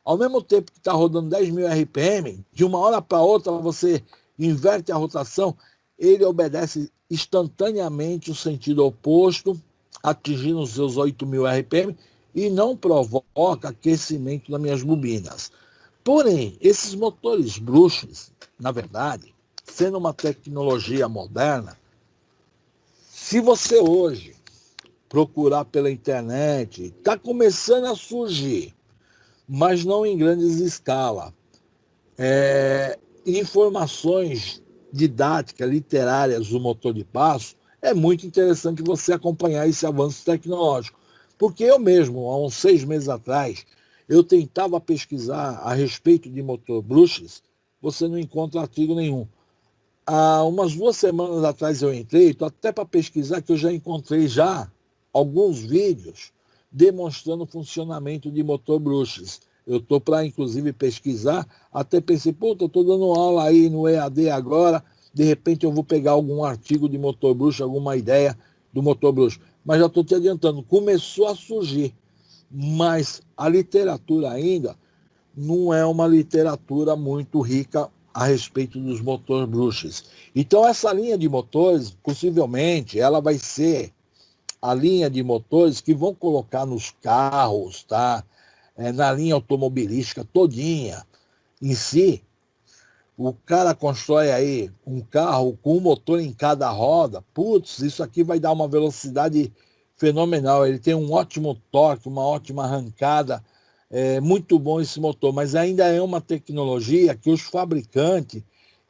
Ao mesmo tempo que está rodando 10.000 RPM, de uma hora para outra você inverte a rotação, ele obedece instantaneamente o sentido oposto, atingindo os seus 8.000 RPM e não provoca aquecimento das minhas bobinas. Porém, esses motores brushes, na verdade, sendo uma tecnologia moderna, se você hoje procurar pela internet, está começando a surgir, mas não em grandes escala, informações didáticas, literárias do motor de passo, é muito interessante você acompanhar esse avanço tecnológico. Porque eu mesmo, há uns 6 meses atrás, eu tentava pesquisar a respeito de motor brushes, você não encontra artigo nenhum. Há umas 2 semanas atrás eu entrei, estou até para pesquisar, que eu já encontrei alguns vídeos demonstrando o funcionamento de motor brushes. Eu estou para, inclusive, pesquisar, até pensei, eu estou dando aula aí no EAD agora, de repente eu vou pegar algum artigo de motor brush, alguma ideia do motor brush. Mas já estou te adiantando, começou a surgir, mas a literatura ainda não é uma literatura muito rica a respeito dos motores brushes. Então essa linha de motores, possivelmente, ela vai ser a linha de motores que vão colocar nos carros, tá? Na linha automobilística todinha. Em si, o cara constrói aí um carro com um motor em cada roda, putz, isso aqui vai dar uma velocidade fenomenal. Ele tem um ótimo torque, uma ótima arrancada, muito bom esse motor, mas ainda é uma tecnologia que os fabricantes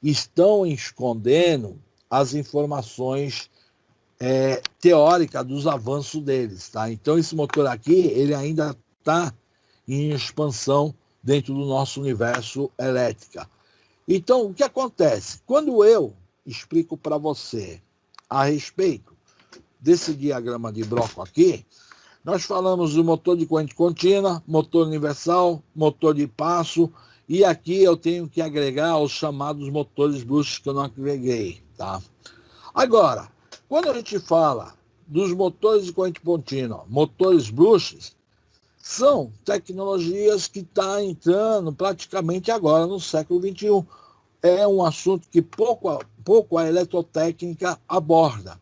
estão escondendo as informações teóricas dos avanços deles, tá? Então esse motor aqui, ele ainda está em expansão dentro do nosso universo elétrica. Então, o que acontece? Quando eu explico para você a respeito desse diagrama de bloco aqui, nós falamos do motor de corrente contínua, motor universal, motor de passo, e aqui eu tenho que agregar os chamados motores brushes que eu não agreguei, tá? Agora, quando a gente fala dos motores de corrente contínua, motores brushes, são tecnologias que estão entrando praticamente agora no século XXI. É um assunto que pouco a eletrotécnica aborda.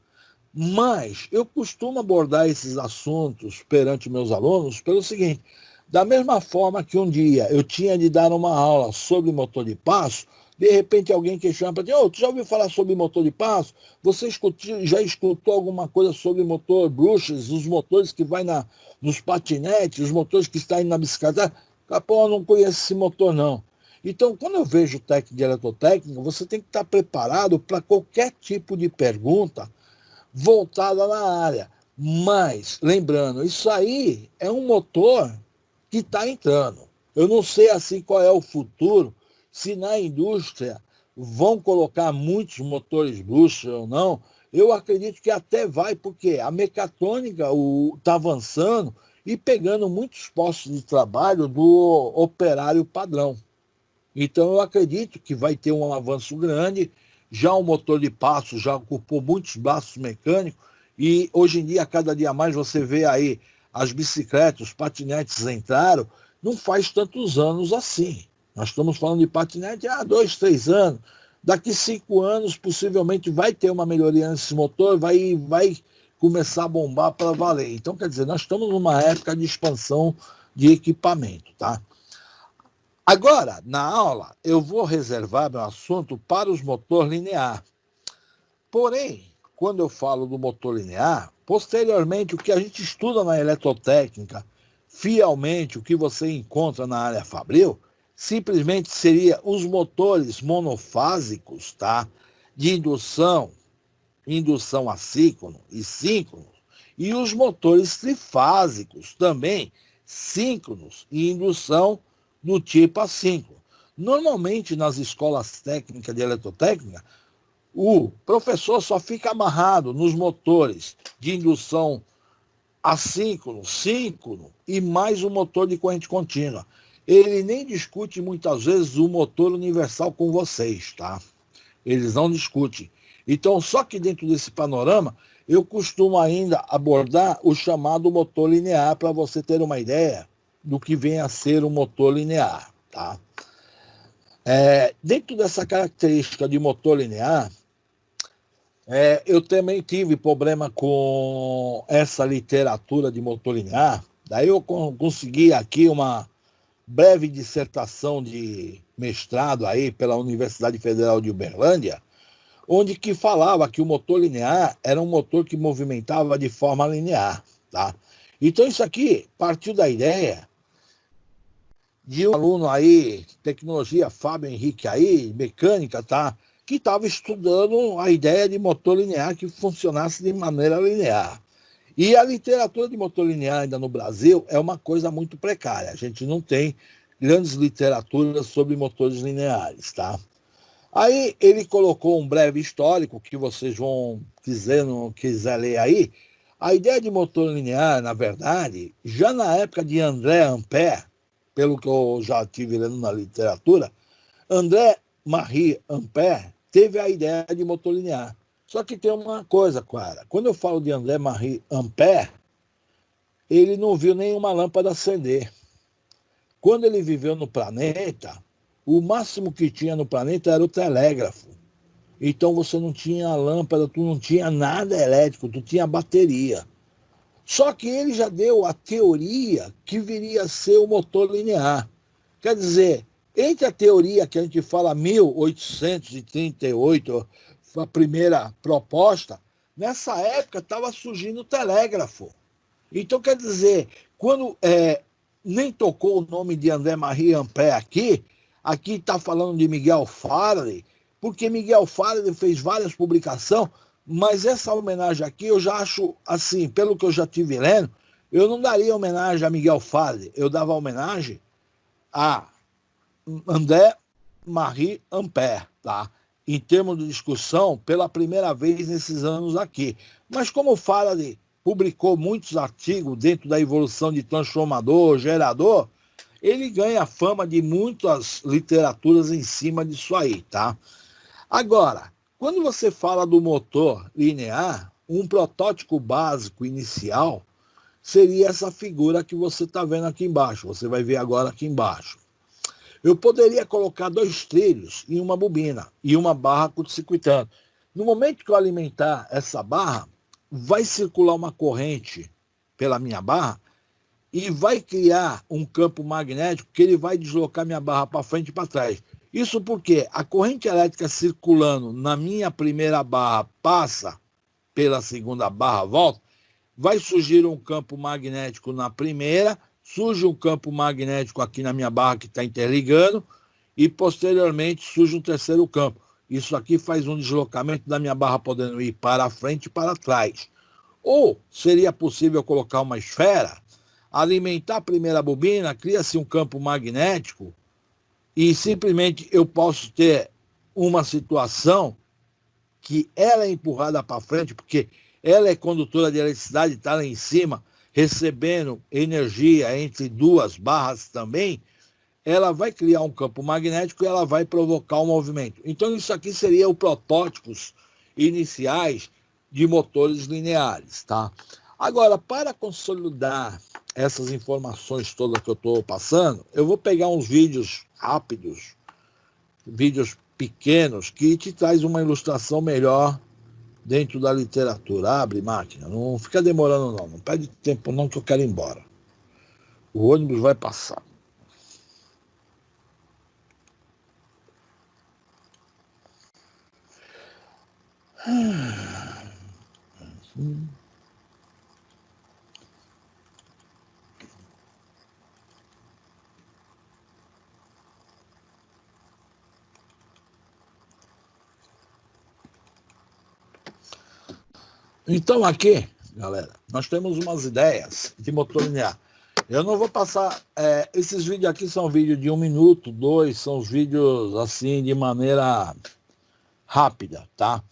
Mas eu costumo abordar esses assuntos perante meus alunos pelo seguinte: da mesma forma que um dia eu tinha de dar uma aula sobre motor de passo, de repente alguém questiona para mim, tu já ouviu falar sobre motor de passo? Você já escutou alguma coisa sobre motor brushes, os motores que vai nos patinetes, os motores que estão indo na bicicleta? Eu não conheço esse motor não. Então, quando eu vejo técnico de eletrotécnica, você tem que estar preparado para qualquer tipo de pergunta voltada na área. Mas, lembrando, isso aí é um motor que está entrando. Eu não sei assim qual é o futuro, se na indústria vão colocar muitos motores brushes ou não. Eu acredito que até vai, porque a mecatrônica está avançando e pegando muitos postos de trabalho do operário padrão. Então eu acredito que vai ter um avanço grande. Já o motor de passo já ocupou muitos braços mecânicos e hoje em dia, cada dia mais, você vê aí as bicicletas, os patinetes entraram, não faz tantos anos assim. Nós estamos falando de patinete há 2, 3 anos. Daqui 5 anos, possivelmente, vai ter uma melhoria nesse motor, vai começar a bombar para valer. Então, quer dizer, nós estamos numa época de expansão de equipamento, tá? Agora, na aula, eu vou reservar meu assunto para os motores linear. Porém, quando eu falo do motor linear, posteriormente, o que a gente estuda na eletrotécnica, fielmente, o que você encontra na área fabril, simplesmente seria os motores monofásicos, tá? De indução assíncrono e síncrono, e os motores trifásicos também, síncronos e indução do tipo assíncrono. Normalmente, nas escolas técnicas de eletrotécnica, o professor só fica amarrado nos motores de indução assíncrono, síncrono e mais um motor de corrente contínua. ele nem discute muitas vezes o motor universal com vocês, tá? Eles não discutem. Então, só que dentro desse panorama, eu costumo ainda abordar o chamado motor linear para você ter uma ideia do que vem a ser o motor linear, tá? Dentro dessa característica de motor linear, eu também tive problema com essa literatura de motor linear. Daí eu consegui aqui uma breve dissertação de mestrado aí pela Universidade Federal de Uberlândia, onde que falava que o motor linear era um motor que movimentava de forma linear, tá? Então isso aqui partiu da ideia de um aluno aí, tecnologia, Fábio Henrique aí, mecânica, tá? Que estava estudando a ideia de motor linear que funcionasse de maneira linear. E a literatura de motor linear ainda no Brasil é uma coisa muito precária. A gente não tem grandes literaturas sobre motores lineares, tá? Aí ele colocou um breve histórico que vocês vão não quiser ler aí. A ideia de motor linear, na verdade, já na época de André Ampère, pelo que eu já estive lendo na literatura, André-Marie Ampère teve a ideia de motor linear. Só que tem uma coisa, Clara. Quando eu falo de André-Marie Ampère, ele não viu nenhuma lâmpada acender. Quando ele viveu no planeta, o máximo que tinha no planeta era o telégrafo. Então você não tinha lâmpada, tu não tinha nada elétrico, tu tinha bateria. Só que ele já deu a teoria que viria a ser o motor linear. Quer dizer, entre a teoria que a gente fala 1838, a primeira proposta, nessa época estava surgindo o telégrafo. Então, quer dizer, quando nem tocou o nome de André-Marie Ampère aqui está falando de Miguel Faraday, porque Miguel Faraday fez várias publicações, mas essa homenagem aqui eu já acho, assim, pelo que eu já estive lendo, eu não daria homenagem a Miguel Faraday, eu dava homenagem a André-Marie Ampère, tá? Em termos de discussão, pela primeira vez nesses anos aqui. Mas como o Faraday publicou muitos artigos dentro da evolução de transformador, gerador, ele ganha fama de muitas literaturas em cima disso aí, tá? Agora, quando você fala do motor linear, um protótipo básico inicial seria essa figura que você está vendo aqui embaixo. Você vai ver agora aqui embaixo. Eu poderia colocar 2 trilhos em uma bobina e uma barra curto-circuitando. No momento que eu alimentar essa barra, vai circular uma corrente pela minha barra e vai criar um campo magnético que ele vai deslocar minha barra para frente e para trás. Isso porque a corrente elétrica circulando na minha primeira barra passa pela segunda barra, volta, vai surgir um campo magnético na primeira, surge um campo magnético aqui na minha barra que está interligando e posteriormente surge um terceiro campo. Isso aqui faz um deslocamento da minha barra podendo ir para frente e para trás. Ou seria possível colocar uma esfera, alimentar a primeira bobina, cria-se um campo magnético e simplesmente eu posso ter uma situação que ela é empurrada para frente, porque ela é condutora de eletricidade, está lá em cima, recebendo energia entre 2 barras também, ela vai criar um campo magnético e ela vai provocar um movimento. Então isso aqui seria os protótipos iniciais de motores lineares, tá? Agora, para consolidar essas informações todas que eu estou passando, eu vou pegar uns vídeos rápidos, vídeos pequenos, que te traz uma ilustração melhor dentro da literatura. Abre, máquina, não fica demorando não perde tempo não que eu quero ir embora. O ônibus vai passar. Então aqui, galera, nós temos umas ideias de motor linear. Eu não vou passar, esses vídeos aqui são vídeos de 1 minuto, 2, são os vídeos assim de maneira rápida, tá?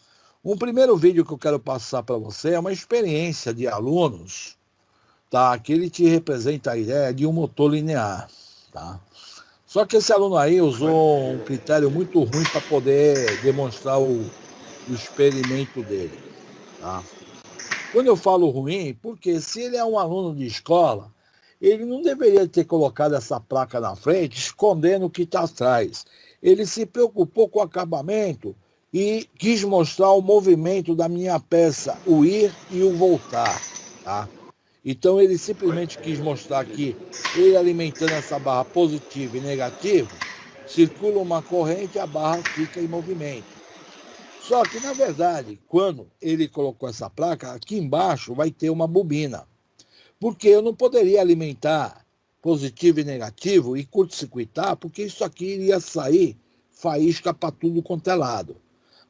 Um primeiro vídeo que eu quero passar para você é uma experiência de alunos, tá? Que ele te representa a ideia de um motor linear, tá? Só que esse aluno aí usou um critério muito ruim para poder demonstrar o experimento dele, tá? Quando eu falo ruim, porque se ele é um aluno de escola, ele não deveria ter colocado essa placa na frente, escondendo o que está atrás. Ele se preocupou com o acabamento e quis mostrar o movimento da minha peça, o ir e o voltar, tá? Então ele simplesmente quis mostrar que ele alimentando essa barra positiva e negativa, circula uma corrente e a barra fica em movimento. Só que, na verdade, quando ele colocou essa placa, aqui embaixo vai ter uma bobina. Porque eu não poderia alimentar positivo e negativo e curto-circuitar, porque isso aqui iria sair faísca para tudo quanto é lado.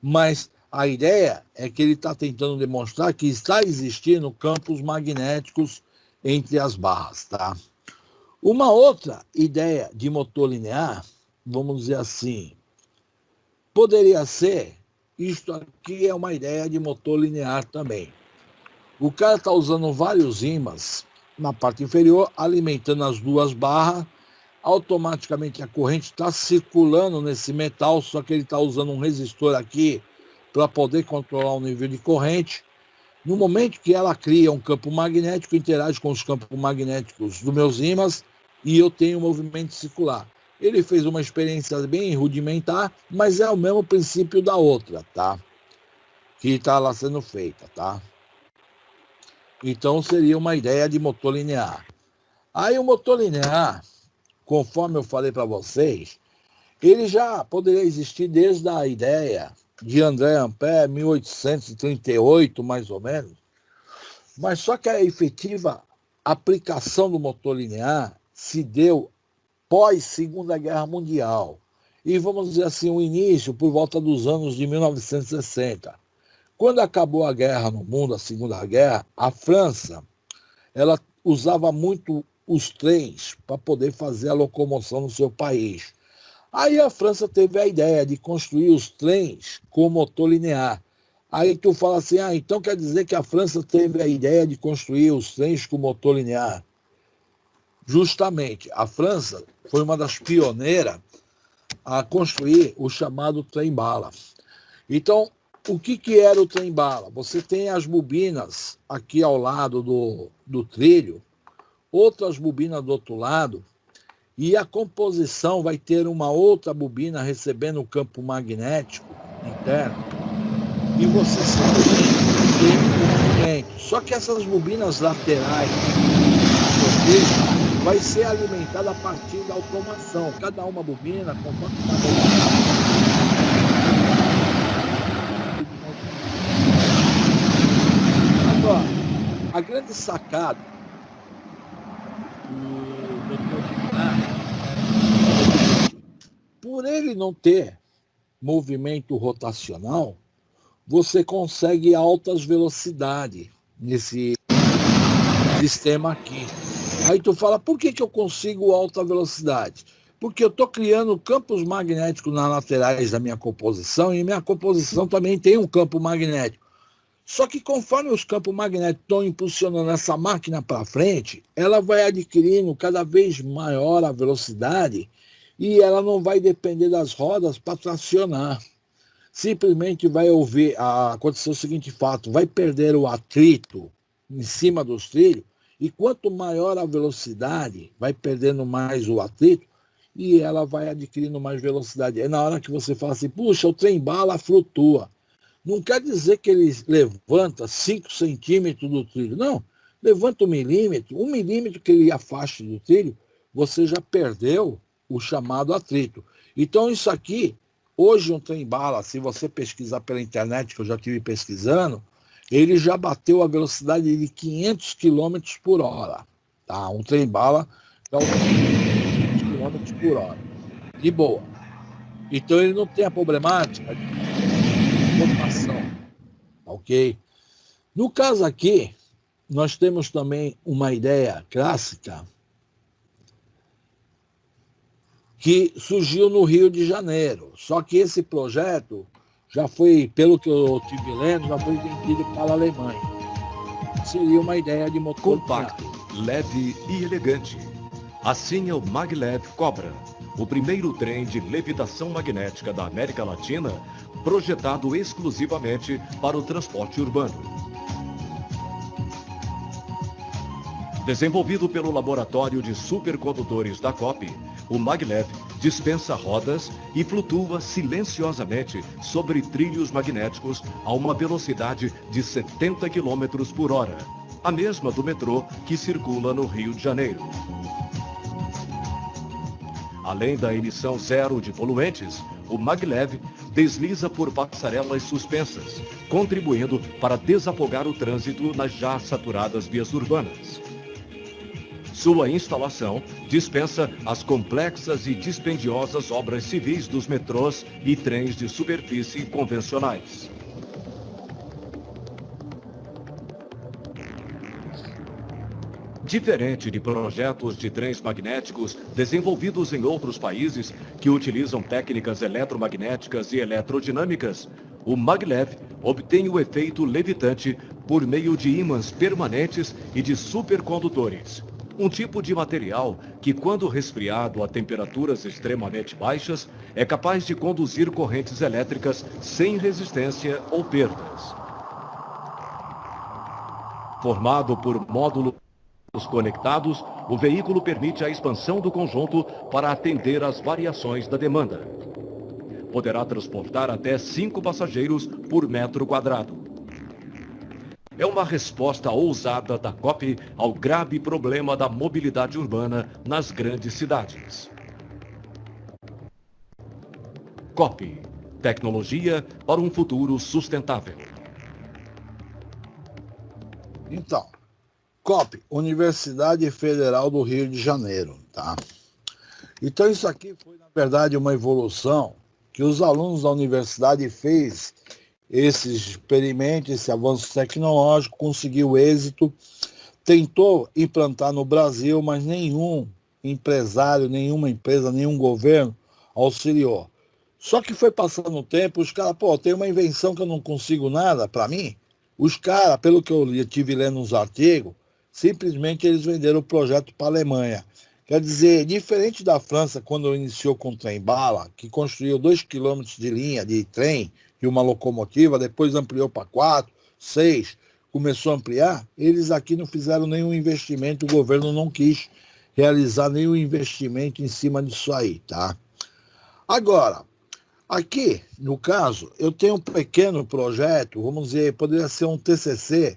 Mas a ideia é que ele está tentando demonstrar que está existindo campos magnéticos entre as barras, tá? Uma outra ideia de motor linear, vamos dizer assim, poderia ser, isto aqui é uma ideia de motor linear também. O cara está usando vários ímãs na parte inferior, alimentando as duas barras, automaticamente a corrente está circulando nesse metal, só que ele está usando um resistor aqui para poder controlar o nível de corrente. No momento que ela cria um campo magnético, interage com os campos magnéticos dos meus ímãs e eu tenho um movimento circular. Ele fez uma experiência bem rudimentar, mas é o mesmo princípio da outra, tá? Que está lá sendo feita, tá? Então seria uma ideia de motor linear. Aí o motor linear, conforme eu falei para vocês, ele já poderia existir desde a ideia de André Ampère, 1838, mais ou menos, mas só que a efetiva aplicação do motor linear se deu pós-Segunda Guerra Mundial. E vamos dizer assim, o início por volta dos anos de 1960. Quando acabou a guerra no mundo, a Segunda Guerra, a França, ela usava muito os trens para poder fazer a locomoção no seu país. Aí a França teve a ideia de construir os trens com motor linear. Aí tu fala assim, então quer dizer que a França teve a ideia de construir os trens com motor linear? Justamente, a França foi uma das pioneiras a construir o chamado trem-bala. Então, o que era o trem-bala? Você tem as bobinas aqui ao lado do trilho, outras bobinas do outro lado, e a composição vai ter uma outra bobina recebendo o campo magnético interno, e você simplesmente tem um movimento. Só que essas bobinas laterais vai ser alimentada a partir da automação. Cada uma bobina com quanto Agora, a grande sacada do motor linear, por ele não ter movimento rotacional, você consegue altas velocidades nesse sistema aqui. Aí tu fala, por que eu consigo alta velocidade? Porque eu estou criando campos magnéticos nas laterais da minha composição e minha composição também tem um campo magnético. Só que conforme os campos magnéticos estão impulsionando essa máquina para frente, ela vai adquirindo cada vez maior a velocidade e ela não vai depender das rodas para tracionar. Simplesmente vai acontecer o seguinte fato, vai perder o atrito em cima dos trilhos, e quanto maior a velocidade, vai perdendo mais o atrito e ela vai adquirindo mais velocidade. É na hora que você fala assim, puxa, o trem-bala flutua. Não quer dizer que ele levanta 5 centímetros do trilho. Não, levanta 1 milímetro. 1 milímetro que ele afaste do trilho, você já perdeu o chamado atrito. Então isso aqui, hoje um trem-bala, se você pesquisar pela internet, que eu já estive pesquisando, ele já bateu a velocidade de 500 km por hora. Tá? Um trem-bala já 500 km por hora. De boa. Então ele não tem a problemática de formação. Ok? No caso aqui, nós temos também uma ideia clássica que surgiu no Rio de Janeiro. Só que esse projeto já foi, pelo que eu estive lendo, já foi vendido para a Alemanha. Seria uma ideia de motor compacto, leve e elegante. Assim é o Maglev Cobra, o primeiro trem de levitação magnética da América Latina, projetado exclusivamente para o transporte urbano. Desenvolvido pelo Laboratório de Supercondutores da COP, o Maglev dispensa rodas e flutua silenciosamente sobre trilhos magnéticos a uma velocidade de 70 km por hora, a mesma do metrô que circula no Rio de Janeiro. Além da emissão zero de poluentes, o Maglev desliza por passarelas suspensas, contribuindo para desafogar o trânsito nas já saturadas vias urbanas. Sua instalação dispensa as complexas e dispendiosas obras civis dos metrôs e trens de superfície convencionais. Diferente de projetos de trens magnéticos desenvolvidos em outros países que utilizam técnicas eletromagnéticas e eletrodinâmicas, o Maglev obtém o efeito levitante por meio de ímãs permanentes e de supercondutores. Um tipo de material que, quando resfriado a temperaturas extremamente baixas, é capaz de conduzir correntes elétricas sem resistência ou perdas. Formado por módulos conectados, o veículo permite a expansão do conjunto para atender às variações da demanda. Poderá transportar até 5 passageiros por metro quadrado. É uma resposta ousada da COP ao grave problema da mobilidade urbana nas grandes cidades. COP, tecnologia para um futuro sustentável. Então, COP, Universidade Federal do Rio de Janeiro, tá? Então isso aqui foi, na verdade, uma evolução que os alunos da universidade fez esse experimento, esse avanço tecnológico, conseguiu êxito, tentou implantar no Brasil, mas nenhum empresário, nenhuma empresa, nenhum governo auxiliou. Só que foi passando o tempo, os caras, tem uma invenção que eu não consigo nada para mim. Os caras, pelo que eu tive lendo nos artigos, simplesmente eles venderam o projeto para a Alemanha. Quer dizer, diferente da França, quando iniciou com o trem-bala, que construiu 2 quilômetros de linha de trem e uma locomotiva, depois ampliou para 4, 6, começou a ampliar, eles aqui não fizeram nenhum investimento, o governo não quis realizar nenhum investimento em cima disso aí, tá? Agora, aqui, no caso, eu tenho um pequeno projeto, vamos dizer, poderia ser um TCC,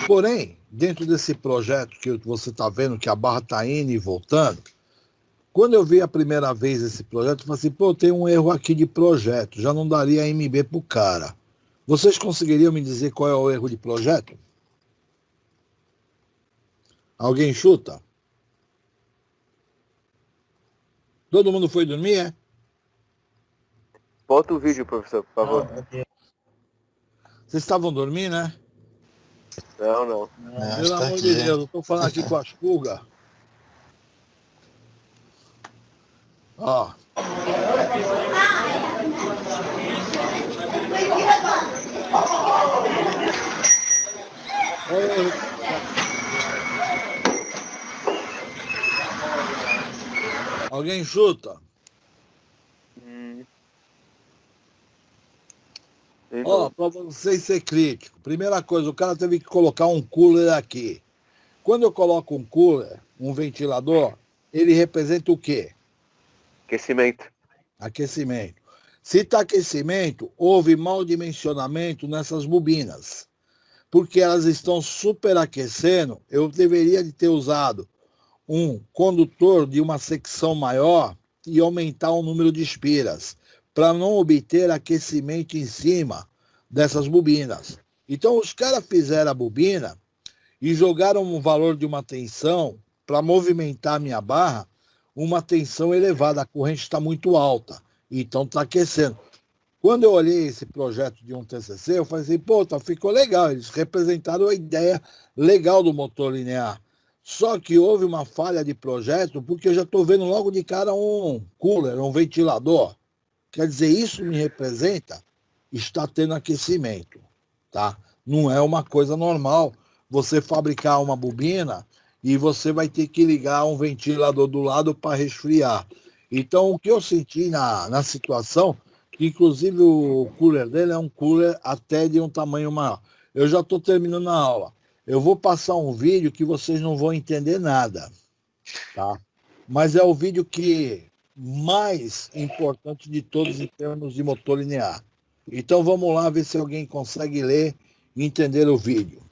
porém, dentro desse projeto que você está vendo, que a barra está indo e voltando, quando eu vi a primeira vez esse projeto, eu falei assim, tem um erro aqui de projeto, já não daria MB para o cara. Vocês conseguiriam me dizer qual é o erro de projeto? Alguém chuta? Todo mundo foi dormir, é? Bota o vídeo, professor, por favor. Vocês estavam dormindo, né? Não. Pelo amor de Deus, eu estou falando aqui com as pulgas. Ó. Alguém chuta? Ó, para vocês ser crítico. Primeira coisa, o cara teve que colocar um cooler aqui. Quando eu coloco um cooler, um ventilador, ele representa o quê? Aquecimento. Aquecimento. Se está aquecimento, houve mau dimensionamento nessas bobinas. Porque elas estão superaquecendo, eu deveria de ter usado um condutor de uma secção maior e aumentar o número de espiras, para não obter aquecimento em cima dessas bobinas. Então os caras fizeram a bobina e jogaram um valor de uma tensão para movimentar a minha barra, uma tensão elevada, a corrente está muito alta, então está aquecendo. Quando eu olhei esse projeto de um TCC, eu falei assim, ficou legal, eles representaram a ideia legal do motor linear. Só que houve uma falha de projeto, porque eu já estou vendo logo de cara um cooler, um ventilador. Quer dizer, isso me representa, está tendo aquecimento, tá? Não é uma coisa normal você fabricar uma bobina e você vai ter que ligar um ventilador do lado para resfriar. Então, o que eu senti na situação, que inclusive o cooler dele é um cooler até de um tamanho maior. Eu já estou terminando a aula. Eu vou passar um vídeo que vocês não vão entender nada, tá? Mas é o vídeo que mais importante de todos em termos de motor linear. Então vamos lá ver se alguém consegue ler e entender o vídeo.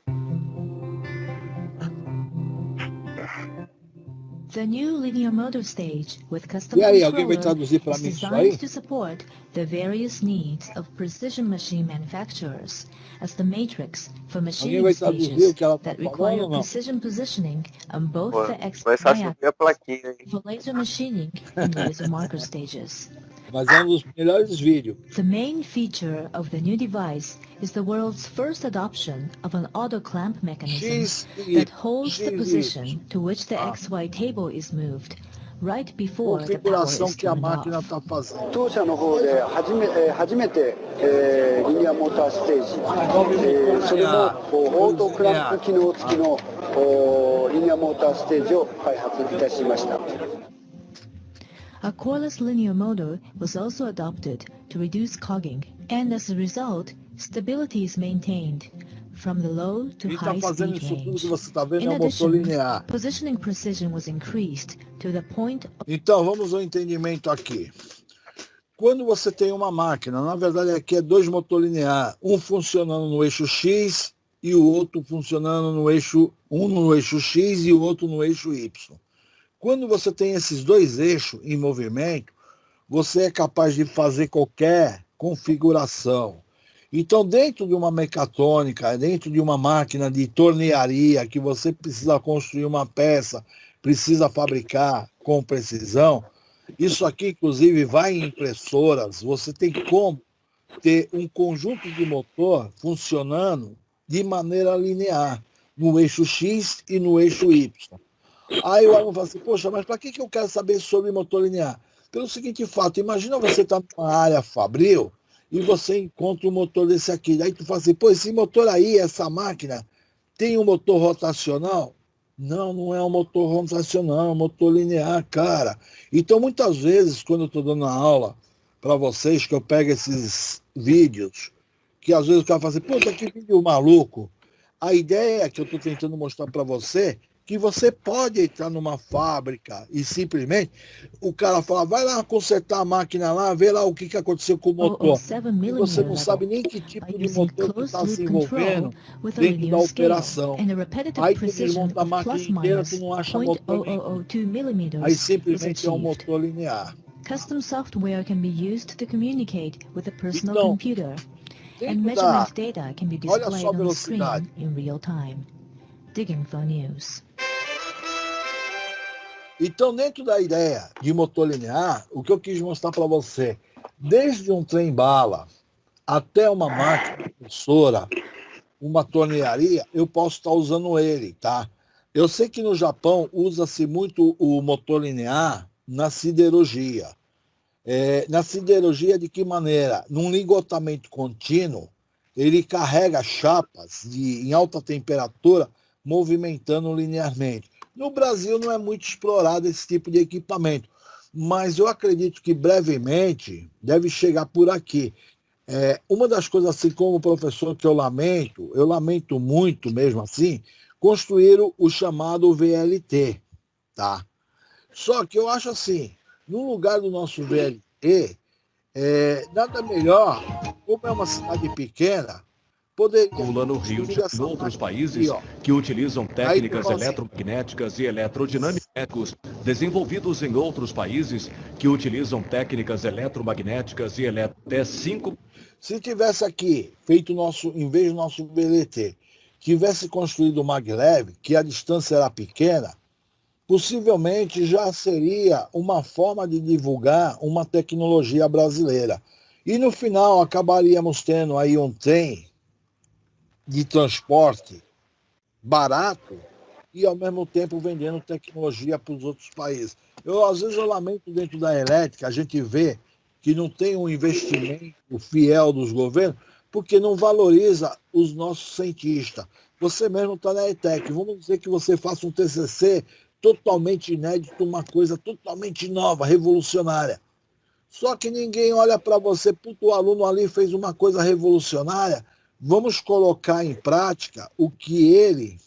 The new linear motor stage with custom E aí, alguém vai controller traduzir para is mim isso aí? designed to support the various needs of precision machine manufacturers as the matrix for Alguém machining vai traduzir o stages que ela está that falando require ou não? precision positioning on both Pô, the X vai só y subir a plaquinha aí. for laser machining and laser marker stages. Mas é um dos melhores vídeos. The main feature of the new device is the world's first adoption of an auto clamp mechanism X e that holds the X e position to which the Ah. XY table is moved right before the power configuração is que a turned máquina off. está fazendo. 当社の方で初めて、リニアモーターステージ、それもオートクランプ機能付きのリニアモーターステージを開発いたしました。 A cordless linear motor was also adopted to reduce cogging, and as a result, stability is maintained from the low to Quem está high fazendo speed isso tudo que range. você está vendo In é o motor addition, linear. positioning precision was increased to the point of Então, vamos ao entendimento aqui. Quando você tem uma máquina, na verdade aqui é dois motores lineares, um funcionando no eixo X e o outro funcionando no eixo, um no eixo X e o outro no eixo Y. Quando você tem esses dois eixos em movimento, você é capaz de fazer qualquer configuração. Então, dentro de uma mecatrônica, dentro de uma máquina de tornearia, que você precisa construir uma peça, precisa fabricar com precisão, isso aqui, inclusive, vai em impressoras, você tem como ter um conjunto de motor funcionando de maneira linear, no eixo X e no eixo Y. Aí o aluno fala assim, poxa, mas para que eu quero saber sobre motor linear? Pelo seguinte fato, imagina você estar numa área fabril e você encontra um motor desse aqui. Daí tu fala assim, pô, esse motor aí, essa máquina, tem um motor rotacional? Não, não é um motor rotacional, é um motor linear, cara. Então, muitas vezes, quando eu estou dando aula para vocês, que eu pego esses vídeos, que às vezes o cara fala assim, pô, que vídeo maluco. A ideia que eu estou tentando mostrar para você que você pode entrar numa fábrica e simplesmente o cara fala, vai lá consertar a máquina lá, vê lá o que aconteceu com o motor. E você não sabe nem que tipo de motor que está se envolvendo dentro da operação. Aí tu desmonta a máquina inteira, tu não acha motor nenhum. Aí simplesmente é um motor linear. Custom software can be used to communicate with a personal Então, computer, and dentro measurement data can be olha displayed só a on the screen velocidade. in real time. Digging for News. Então, dentro da ideia de motor linear, o que eu quis mostrar para você, desde um trem-bala até uma máquina impressora, uma tornearia, eu posso estar usando ele, tá? Eu sei que no Japão usa-se muito o motor linear na siderurgia. Na siderurgia, de que maneira? Num ligotamento contínuo, ele carrega chapas em alta temperatura, movimentando linearmente. No Brasil não é muito explorado esse tipo de equipamento, mas eu acredito que brevemente deve chegar por aqui. Uma das coisas, assim como professor, que eu lamento muito mesmo assim, construíram o chamado VLT, tá? Só que eu acho assim, no lugar do nosso VLT, nada melhor, como é uma cidade pequena, poderia... No Rio de essa outros máquina países aqui, ó. que utilizam técnicas Aí, assim, eletromagnéticas e eletrodinâmicas desenvolvidos em outros países que utilizam técnicas eletromagnéticas e até 5. Se tivesse aqui feito em vez do nosso VLT, tivesse construído o maglev, que a distância era pequena, possivelmente já seria uma forma de divulgar uma tecnologia brasileira. E no final acabaríamos tendo aí um trem de transporte barato e ao mesmo tempo vendendo tecnologia para os outros países. Às vezes eu lamento dentro da elétrica, a gente vê que não tem um investimento fiel dos governos, porque não valoriza os nossos cientistas. Você mesmo está na ETEC, vamos dizer que você faça um TCC totalmente inédito, uma coisa totalmente nova, revolucionária. Só que ninguém olha para você, puto, o aluno ali fez uma coisa revolucionária, vamos colocar em prática o que ele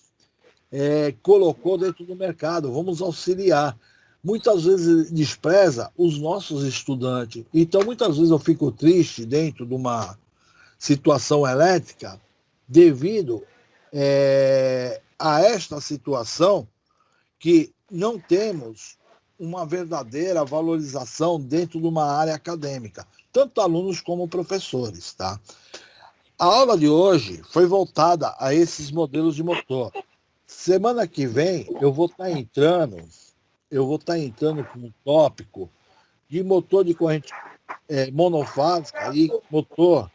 colocou dentro do mercado, vamos auxiliar. Muitas vezes despreza os nossos estudantes. Então, muitas vezes eu fico triste dentro de uma situação elétrica devido a esta situação que não temos uma verdadeira valorização dentro de uma área acadêmica, tanto alunos como professores, tá? A aula de hoje foi voltada a esses modelos de motor. Semana que vem eu vou estar entrando com um tópico de motor de corrente monofásica e motor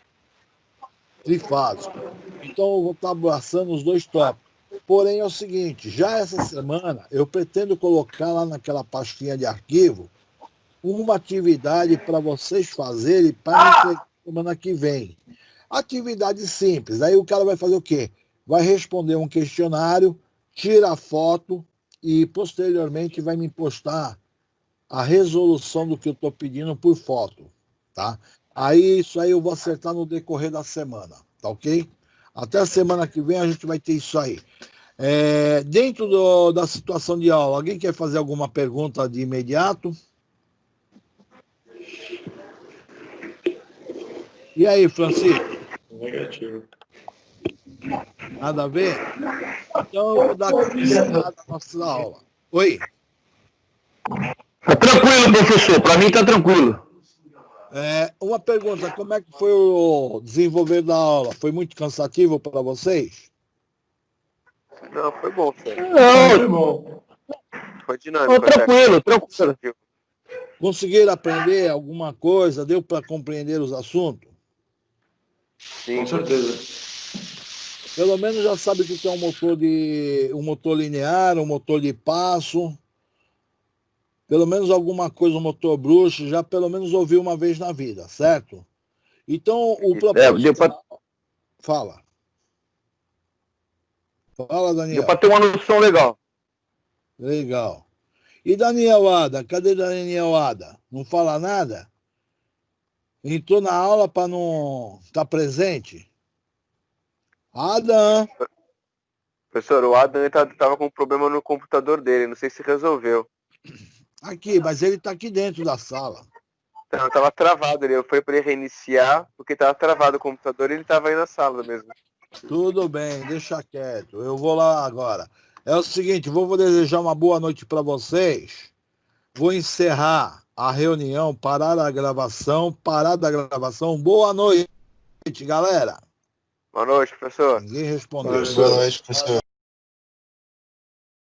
trifásico. Então eu vou estar abraçando os dois tópicos. Porém é o seguinte, já essa semana eu pretendo colocar lá naquela pastinha de arquivo uma atividade para vocês fazerem para semana que vem. Atividade simples. Aí o cara vai fazer o quê? Vai responder um questionário, tira a foto e posteriormente vai me postar a resolução do que eu estou pedindo por foto, tá? Aí isso aí eu vou acertar no decorrer da semana, tá ok? Até a semana que vem a gente vai ter isso aí. Dentro da situação de aula, alguém quer fazer alguma pergunta de imediato? E aí, Francisco? Negativo. Nada a ver? Então eu vou dar aqui a nossa aula. Oi? Tá tranquilo, professor. Para mim tá tranquilo. Uma pergunta, como é que foi o desenvolver da aula? Foi muito cansativo para vocês? Não, foi bom, sério. Não, Foi bom. Foi dinâmico. tranquilo. Conseguiram aprender alguma coisa? Deu para compreender os assuntos? Sim. Com certeza. Pelo menos já sabe o que é um motor linear, um motor de passo. Pelo menos alguma coisa, um motor bruxo, já pelo menos ouviu uma vez na vida, certo? Então, o propósito... Fala. Fala, Daniel. Deu para ter uma noção legal. Legal. E Daniel Ada? Cadê Daniel Ada? Não fala nada? Entrou na aula para não estar presente? Adam. Professor, o Adam estava com um problema no computador dele, não sei se resolveu. Aqui, mas ele está aqui dentro da sala. Não, estava travado, eu fui para ele reiniciar, porque estava travado o computador e ele estava aí na sala mesmo. Tudo bem, deixa quieto. Eu vou lá agora. É o seguinte, vou desejar uma boa noite para vocês. Vou encerrar a reunião, parar a gravação. Boa noite, galera. Boa noite, professor. Ninguém respondeu. Boa noite, professor.